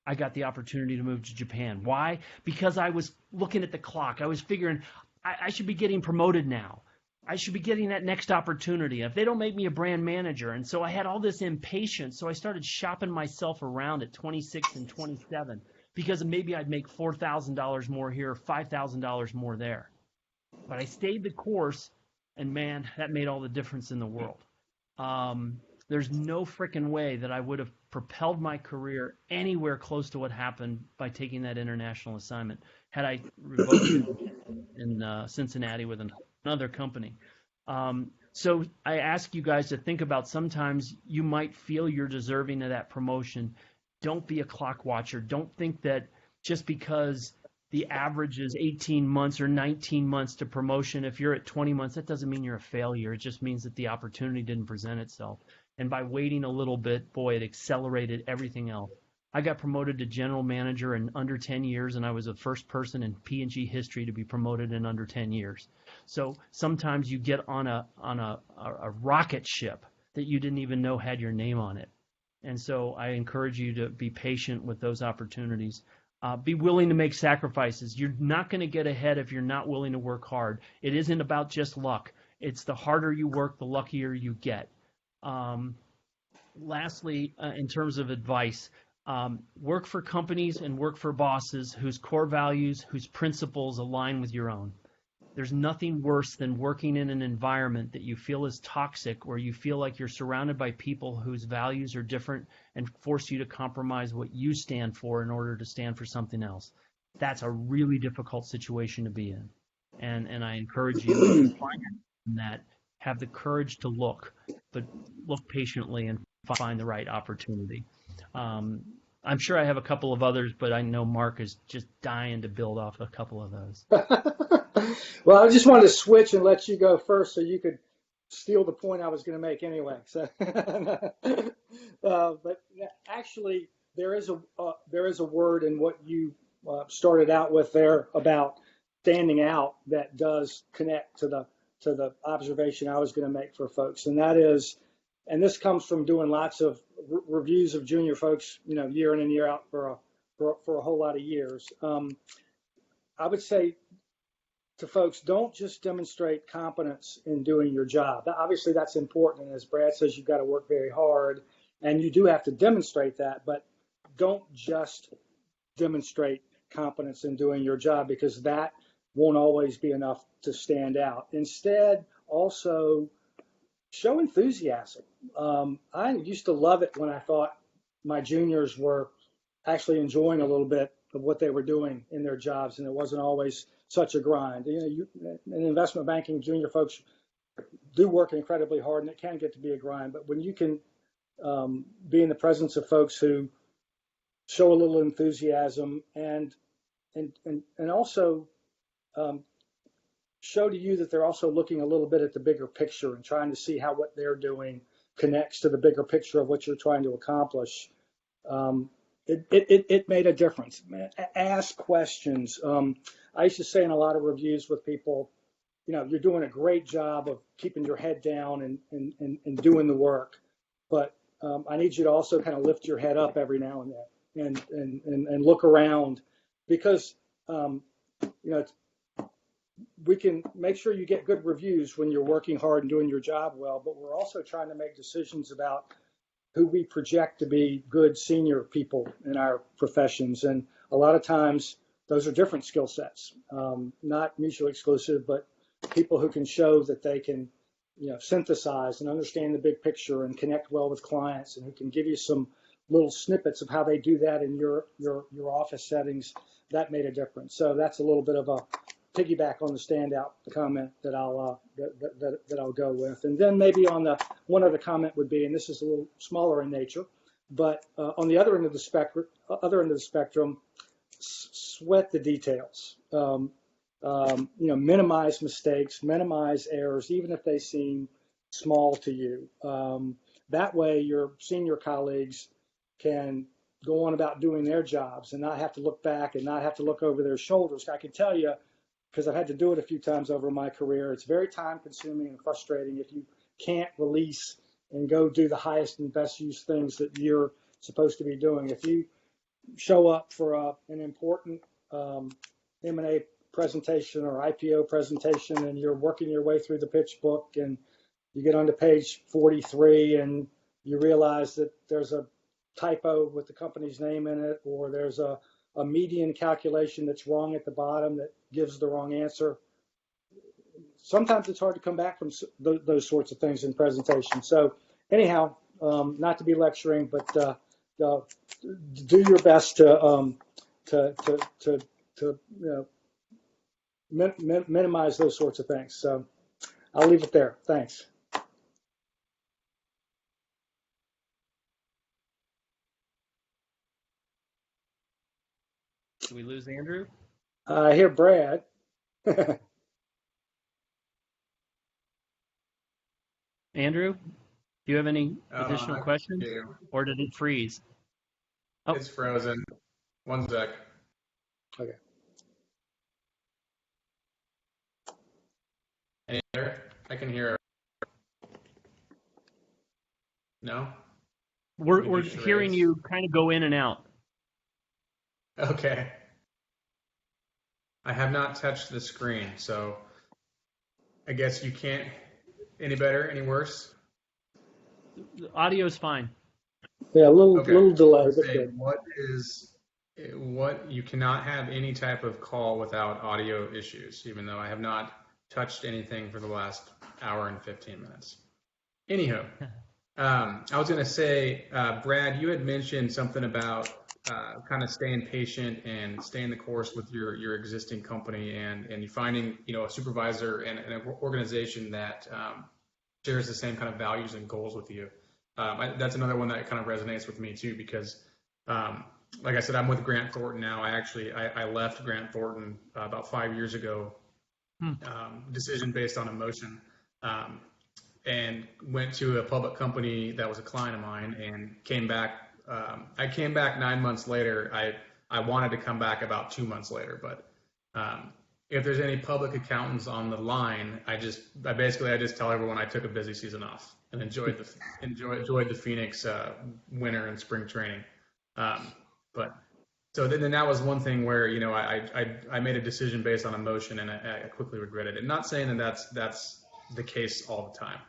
I got the opportunity to move to Japan. Why? Because I was looking at the clock. I was figuring I should be getting promoted now. I should be getting that next opportunity. If they don't make me a brand manager. And so I had all this impatience. So I started shopping myself around at 26 and 27 because maybe I'd make $4,000 more here, $5,000 more there. But I stayed the course, and man, that made all the difference in the world. There's no freaking way that I would have propelled my career anywhere close to what happened by taking that international assignment had I revoked it in Cincinnati with another company. So I ask you guys to think about, sometimes you might feel you're deserving of that promotion. Don't be a clock watcher. Don't think that just because the average is 18 months or 19 months to promotion, if you're at 20 months, that doesn't mean you're a failure. It just means that the opportunity didn't present itself. And by waiting a little bit, boy, it accelerated everything else. I got promoted to general manager in under 10 years, and I was the first person in P&G history to be promoted in under 10 years. So sometimes you get on a rocket ship that you didn't even know had your name on it. And so I encourage you to be patient with those opportunities. Be willing to make sacrifices. You're not going to get ahead if you're not willing to work hard. It isn't about just luck. It's the harder you work, the luckier you get. Lastly, in terms of advice, work for companies and work for bosses whose core values, whose principles align with your own. There's nothing worse than working in an environment that you feel is toxic, or you feel like you're surrounded by people whose values are different and force you to compromise what you stand for in order to stand for something else. That's a really difficult situation to be in. And I encourage you to find that, have the courage to look, but look patiently and find the right opportunity. I'm sure I have a couple of others, but I know Mark is just dying to build off a couple of those. Well, I just wanted to switch and let you go first so you could steal the point I was going to make anyway. So, but actually, there is a word in what you started out with there about standing out that does connect to the observation I was going to make for folks, and that is, and this comes from doing lots of reviews of junior folks, year in and year out for a whole lot of years. I would say to folks, don't just demonstrate competence in doing your job. Obviously, that's important. And as Brad says, you've got to work very hard, and you do have to demonstrate that, but don't just demonstrate competence in doing your job, because that won't always be enough to stand out. Instead, also show enthusiasm. I used to love it when I thought my juniors were actually enjoying a little bit of what they were doing in their jobs, and it wasn't always such a grind. In investment banking, junior folks do work incredibly hard, and it can get to be a grind. But when you can be in the presence of folks who show a little enthusiasm and also show to you that they're also looking a little bit at the bigger picture and trying to see how what they're doing connects to the bigger picture of what you're trying to accomplish. It made a difference. Ask questions. I used to say in a lot of reviews with people, you're doing a great job of keeping your head down and doing the work, but I need you to also kind of lift your head up every now and then and look around, because we can make sure you get good reviews when you're working hard and doing your job well, but we're also trying to make decisions about who we project to be good senior people in our professions. And a lot of times those are different skill sets, not mutually exclusive, but people who can show that they can, synthesize and understand the big picture and connect well with clients, and who can give you some little snippets of how they do that in your office settings. That made a difference. So that's a little bit of a piggyback on the standout comment that I'll go with. And then maybe on the one other comment would be, and this is a little smaller in nature, but on the other end of the spectrum, sweat the details. Minimize mistakes, minimize errors, even if they seem small to you. That way, your senior colleagues can go on about doing their jobs and not have to look back and not have to look over their shoulders. I can tell you, because I've had to do it a few times over my career, it's very time-consuming and frustrating if you can't release and go do the highest and best use things that you're supposed to be doing. If you show up for an important M&A presentation or IPO presentation, and you're working your way through the pitch book, and you get onto page 43 and you realize that there's a typo with the company's name in it, or there's a median calculation that's wrong at the bottom that gives the wrong answer. Sometimes it's hard to come back from those sorts of things in presentations. So anyhow, not to be lecturing, but do your best to minimize those sorts of things. So I'll leave it there. Thanks. Did we lose Andrew? I hear Brad. Andrew, do you have any additional I questions, do. or did it freeze? Oh, It's frozen. One sec. Okay. Any better? I can hear. No? We can we're do hearing charades. you kind of go in and out. Okay. I have not touched the screen, so I guess you can't. Any better? Any worse? The audio's fine. Yeah, a Okay. little delay, Let's but say good. what you cannot have any type of call without audio issues, even though I have not touched anything for the last hour and 15 minutes. Anyhow, I was going to say, Brad, you had mentioned something about kind of staying patient and staying the course with your existing company, and you finding a supervisor and an organization that shares the same kind of values and goals with you. That's another one that kind of resonates with me too, because like I said, I'm with Grant Thornton now. I left Grant Thornton about 5 years ago, decision based on emotion. And went to a public company that was a client of mine and came back. I came back 9 months later. I wanted to come back about 2 months later, but if there's any public accountants on the line, I just tell everyone I took a busy season off and enjoyed the Phoenix winter and spring training. But so then that was one thing where I made a decision based on emotion, and I quickly regretted it. Not saying that that's the case all the time.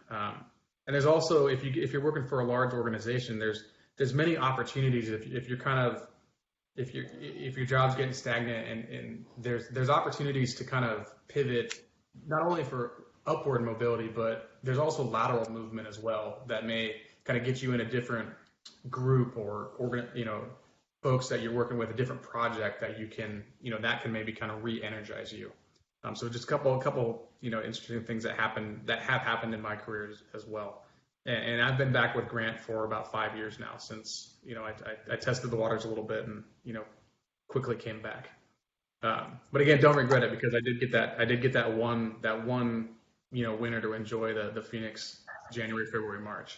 And there's also, if you're working for a large organization, there's many opportunities if your job's getting stagnant, and there's opportunities to kind of pivot, not only for upward mobility, but there's also lateral movement as well that may kind of get you in a different group or folks that you're working with, a different project that you can that can maybe kind of re-energize you. So just a couple interesting things that have happened in my career as well. And I've been back with Grant for about 5 years now, since I tested the waters a little bit and quickly came back. But again, don't regret it, because I did get that one winter to enjoy the Phoenix January, February, March.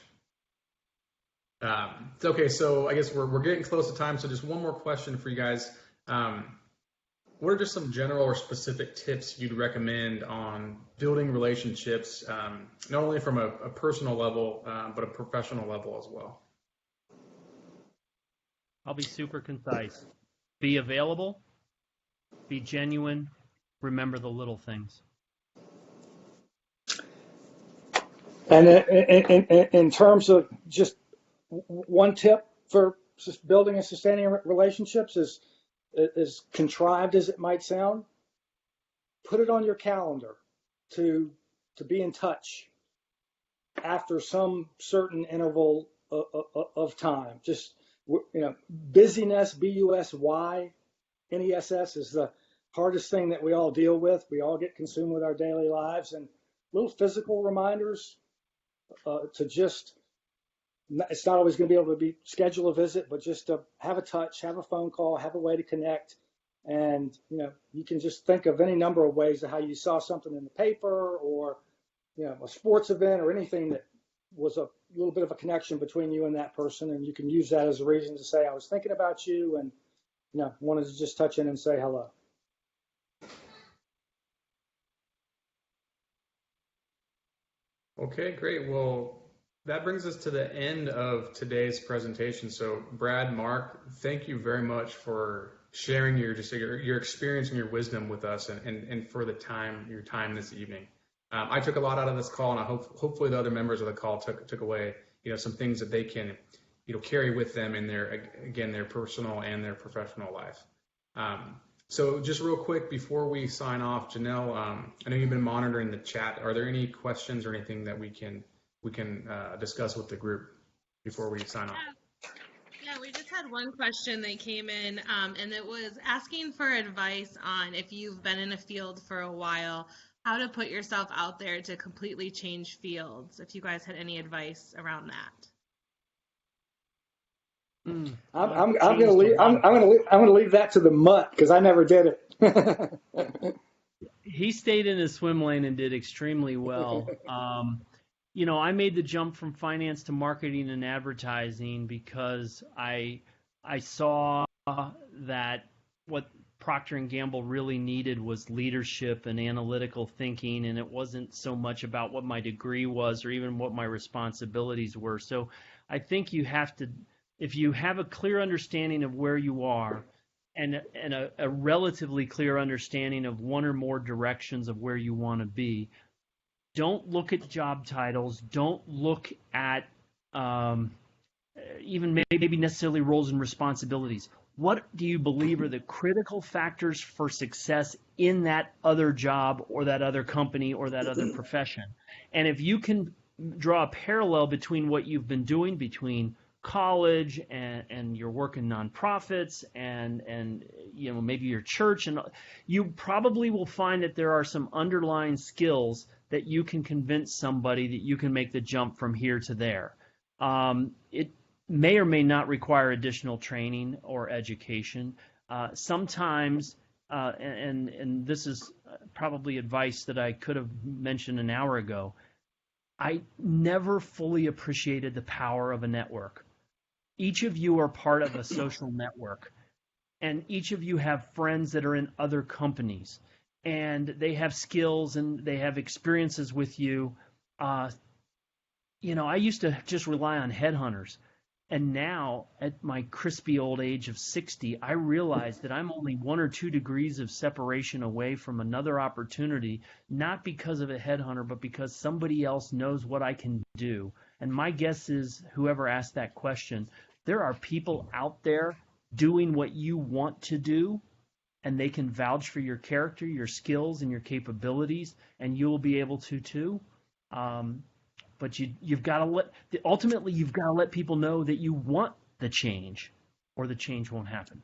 Okay, so I guess we're getting close to time. So just one more question for you guys. What are just some general or specific tips you'd recommend on building relationships, not only from a personal level, but a professional level as well? I'll be super concise. Be available, be genuine, remember the little things. And in terms of just one tip for just building and sustaining relationships, is as contrived as it might sound, put it on your calendar to be in touch after some certain interval of time. Just busyness, busyness, is the hardest thing that we all deal with. We all get consumed with our daily lives, and little physical reminders to just, it's not always going to be able to schedule a visit, but just to have a touch, have a phone call, have a way to connect. And you can just think of any number of ways of how you saw something in the paper, or a sports event, or anything that was a little bit of a connection between you and that person, and you can use that as a reason to say, I was thinking about you, and wanted to just touch in and say hello. Okay, great. Well, that brings us to the end of today's presentation. So, Brad, Mark, thank you very much for sharing your experience and your wisdom with us, and for your time this evening. I took a lot out of this call, and I hopefully the other members of the call took away some things that they can carry with them in their personal and their professional life. So just real quick before we sign off, Janelle, I know you've been monitoring the chat. Are there any questions or anything that we can discuss with the group before we sign off? Yeah, we just had one question that came in, and it was asking for advice on, if you've been in a field for a while, how to put yourself out there to completely change fields, if you guys had any advice around that. I'm going to leave. I'm going to leave that to the mutt because I never did it. He stayed in his swim lane and did extremely well. I made the jump from finance to marketing and advertising because I saw that what Procter & Gamble really needed was leadership and analytical thinking, and it wasn't so much about what my degree was or even what my responsibilities were. So I think you have to, if you have a clear understanding of where you are and a relatively clear understanding of one or more directions of where you want to be, don't look at job titles, don't look at even maybe necessarily roles and responsibilities. What do you believe are the critical factors for success in that other job or that other company or that other profession? And if you can draw a parallel between what you've been doing between college and your work in nonprofits and maybe your church, and you probably will find that there are some underlying skills that you can convince somebody that you can make the jump from here to there. It may or may not require additional training or education. Sometimes, and this is probably advice that I could have mentioned an hour ago, I never fully appreciated the power of a network. Each of you are part of a social network, and each of you have friends that are in other companies, and they have skills and they have experiences with you. I used to just rely on headhunters. And now, at my crispy old age of 60, I realize that I'm only 1 or 2 degrees of separation away from another opportunity, not because of a headhunter, but because somebody else knows what I can do. And my guess is, whoever asked that question, there are people out there doing what you want to do, and they can vouch for your character, your skills, and your capabilities, and you will be able to too. But you've got to ultimately you've got to let people know that you want the change, or the change won't happen.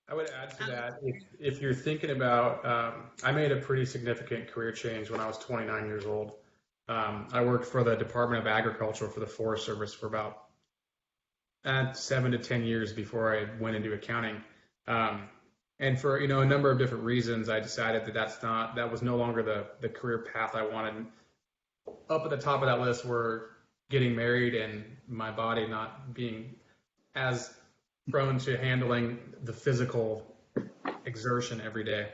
I would add to that, if you're thinking about, I made a pretty significant career change when I was 29 years old. I worked for the Department of Agriculture for the Forest Service for about 7 to 10 years before I went into accounting. And for a number of different reasons, I decided that was no longer the career path I wanted. Up at the top of that list were getting married and my body not being as prone to handling the physical exertion every day.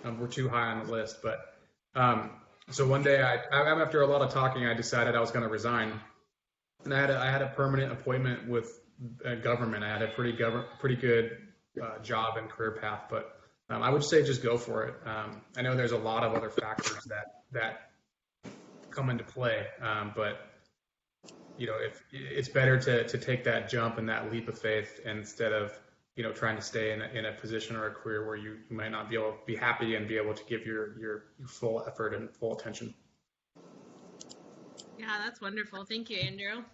We're too high on the list, but so one day, after a lot of talking, I decided I was going to resign, and I had a permanent appointment with government. I had a pretty good job and career path, but I would say just go for it. I know there's a lot of other factors that come into play, but if it's better to take that jump and that leap of faith instead of trying to stay in a position or a career where you might not be able to be happy and be able to give your full effort and full attention. Yeah, that's wonderful. Thank you, Andrew.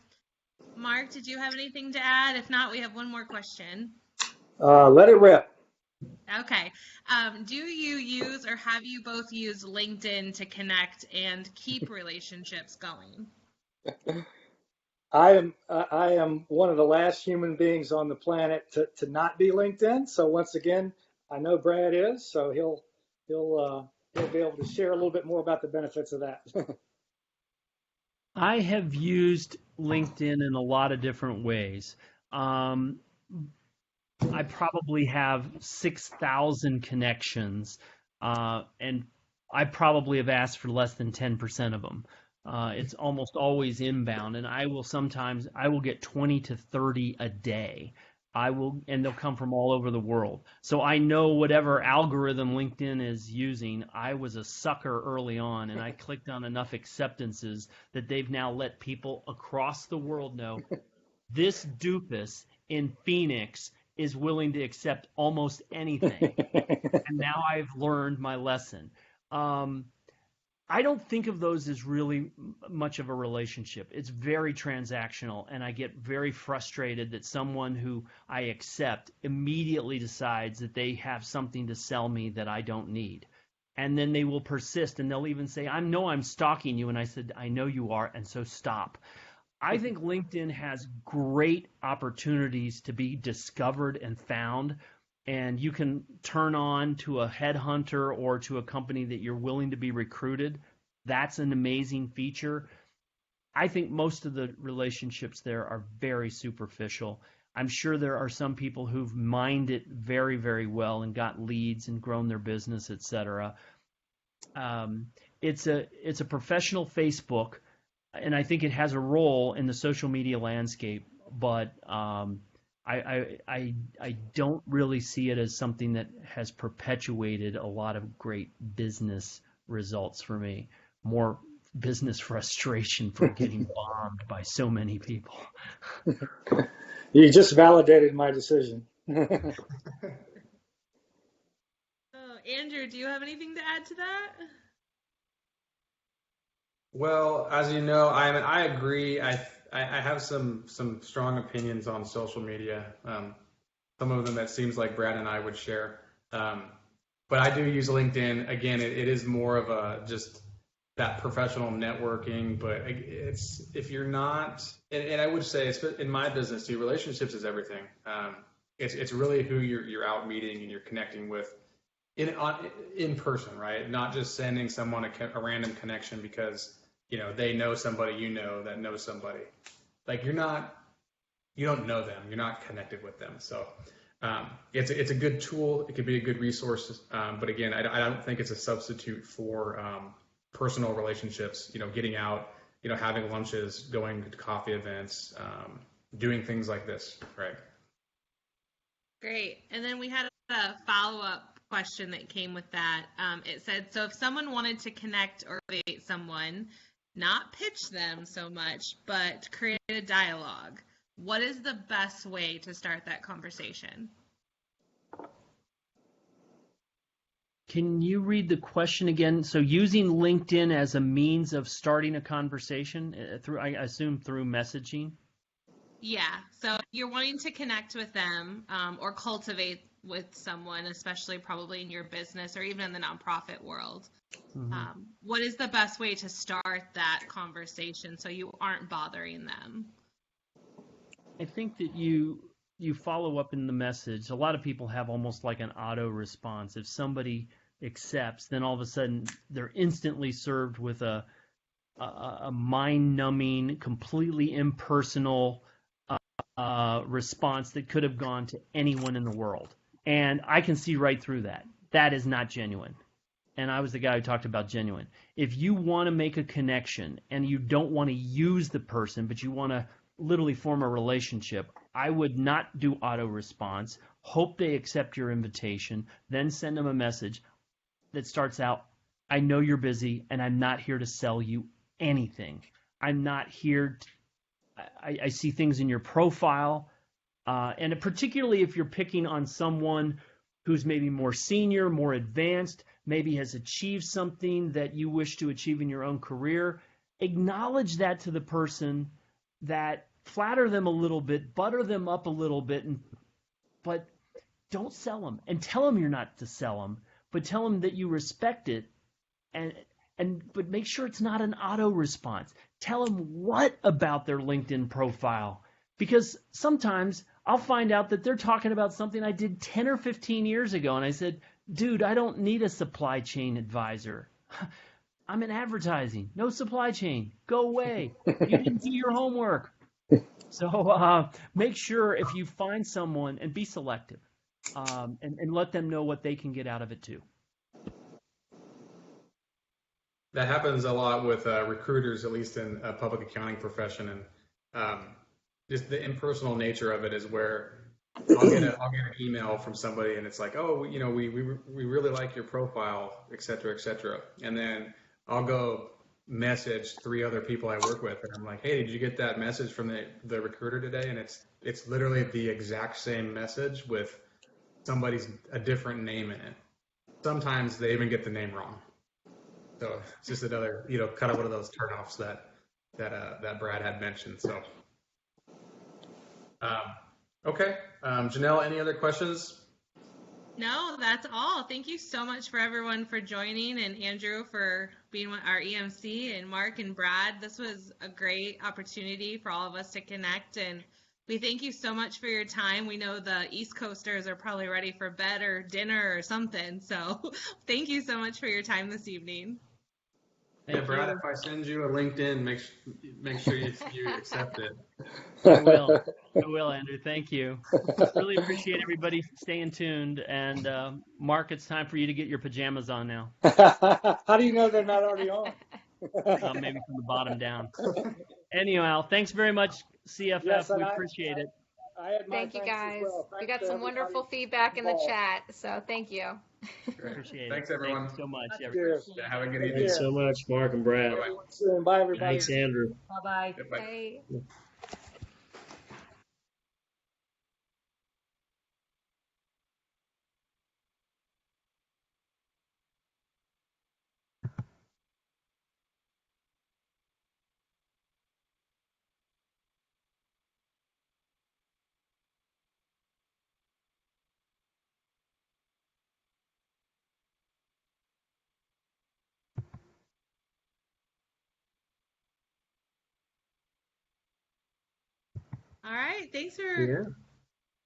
Mark, did you have anything to add? If not, we have one more question. Let it rip. Okay. Do you use, or have you both used LinkedIn to connect and keep relationships going? I am one of the last human beings on the planet to not be LinkedIn. So once again, I know Brad is, so he'll be able to share a little bit more about the benefits of that. I have used LinkedIn in a lot of different ways. I probably have 6,000 connections, and I probably have asked for less than 10% of them. It's almost always inbound, and I will get 20 to 30 a day. And they'll come from all over the world. So I know whatever algorithm LinkedIn is using, I was a sucker early on, and I clicked on enough acceptances that they've now let people across the world know this doofus in Phoenix is willing to accept almost anything. And now I've learned my lesson. I don't think of those as really much of a relationship. It's very transactional, and I get very frustrated that someone who I accept immediately decides that they have something to sell me that I don't need. And then they will persist, and they'll even say, I'm stalking you. And I said, I know you are, and so stop. I think LinkedIn has great opportunities to be discovered and found, and you can turn on to a headhunter or to a company that you're willing to be recruited. That's an amazing feature. I think most of the relationships there are very superficial. I'm sure there are some people who've mined it very, very well and got leads and grown their business, etc. It's a professional Facebook, and I think it has a role in the social media landscape, but I don't really see it as something that has perpetuated a lot of great business results for me. More business frustration from getting bombed by so many people. You just validated my decision. Andrew, do you have anything to add to that? Well, as you know, I agree. I have some strong opinions on social media. Some of them that seems like Brad and I would share. But I do use LinkedIn. Again, it is more of a just that professional networking. But it's if you're not, and I would say in my business too, relationships is everything. It's really who you're out meeting and you're connecting with in person, right? Not just sending someone a random connection because they know somebody that knows somebody. Like you don't know them, you're not connected with them. So it's a good tool. It could be a good resource, but again, I don't think it's a substitute for personal relationships. Getting out, having lunches, going to coffee events, doing things like this, right? Great. And then we had a follow-up question that came with that. It said, so if someone wanted to connect or date someone, not pitch them so much, but create a dialogue, what is the best way to start that conversation? Can you read the question again? So using LinkedIn as a means of starting a conversation through, I assume, through messaging? Yeah. So you're wanting to connect with them or cultivate with someone, especially probably in your business or even in the nonprofit world. Mm-hmm. What is the best way to start that conversation so you aren't bothering them? I think that you follow up in the message. A lot of people have almost like an auto response. If somebody accepts, then all of a sudden they're instantly served with a mind-numbing, completely impersonal response that could have gone to anyone in the world. And I can see right through that. That is not genuine. And I was the guy who talked about genuine. If you want to make a connection and you don't want to use the person, but you want to literally form a relationship, I would not do auto response. Hope they accept your invitation, then send them a message that starts out, I know you're busy and I'm not here to sell you anything. I'm not here I see things in your profile, and particularly if you're picking on someone who's maybe more senior, more advanced, maybe has achieved something that you wish to achieve in your own career, acknowledge that to the person, that flatter them a little bit, butter them up a little bit, but don't sell them. And tell them you're not to sell them, but tell them that you respect it, but make sure it's not an auto response. Tell them what about their LinkedIn profile, because sometimes I'll find out that they're talking about something I did 10 or 15 years ago, and I said, dude, I don't need a supply chain advisor. I'm in advertising. No supply chain. Go away. You didn't do your homework. So make sure if you find someone, and be selective, and let them know what they can get out of it too. That happens a lot with recruiters, at least in a public accounting profession, and just the impersonal nature of it is where I'll get an email from somebody, and it's like, oh, we really like your profile, et cetera, and then I'll go message 3 other people I work with, and I'm like, hey, did you get that message from the recruiter today? And it's literally the exact same message with a different name in it. Sometimes they even get the name wrong. So it's just another, kind of one of those turnoffs that Brad had mentioned. So, okay, Janelle, any other questions? No, that's all. Thank you so much for everyone for joining, and Andrew for being our EMC, and Mark and Brad. This was a great opportunity for all of us to connect, and we thank you so much for your time. We know the East Coasters are probably ready for bed or dinner or something, so thank you so much for your time this evening. Yeah, Brad, if I send you a LinkedIn, make sure you accept it. I will, Andrew. Thank you. Really appreciate everybody staying tuned. And Mark, it's time for you to get your pajamas on now. How do you know they're not already on? Maybe from the bottom down. Anyhow, thanks very much, CFF. Yes, we appreciate it. Thank you, guys. Well. We got some wonderful feedback in the chat, so thank you. Appreciate Thanks, it. everyone. Thank you so much. Cheers. Yeah, have a good evening. Thanks so much, Mark and Brad. Bye-bye. Bye, everybody. Thanks, Andrew. Bye-bye. Bye. Bye. All right, thanks for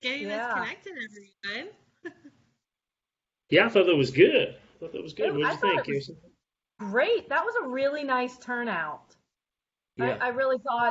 getting us connected, everyone. Yeah, I thought that was good. What did you think, Kirsten? Great. That was a really nice turnout. Yeah. I really thought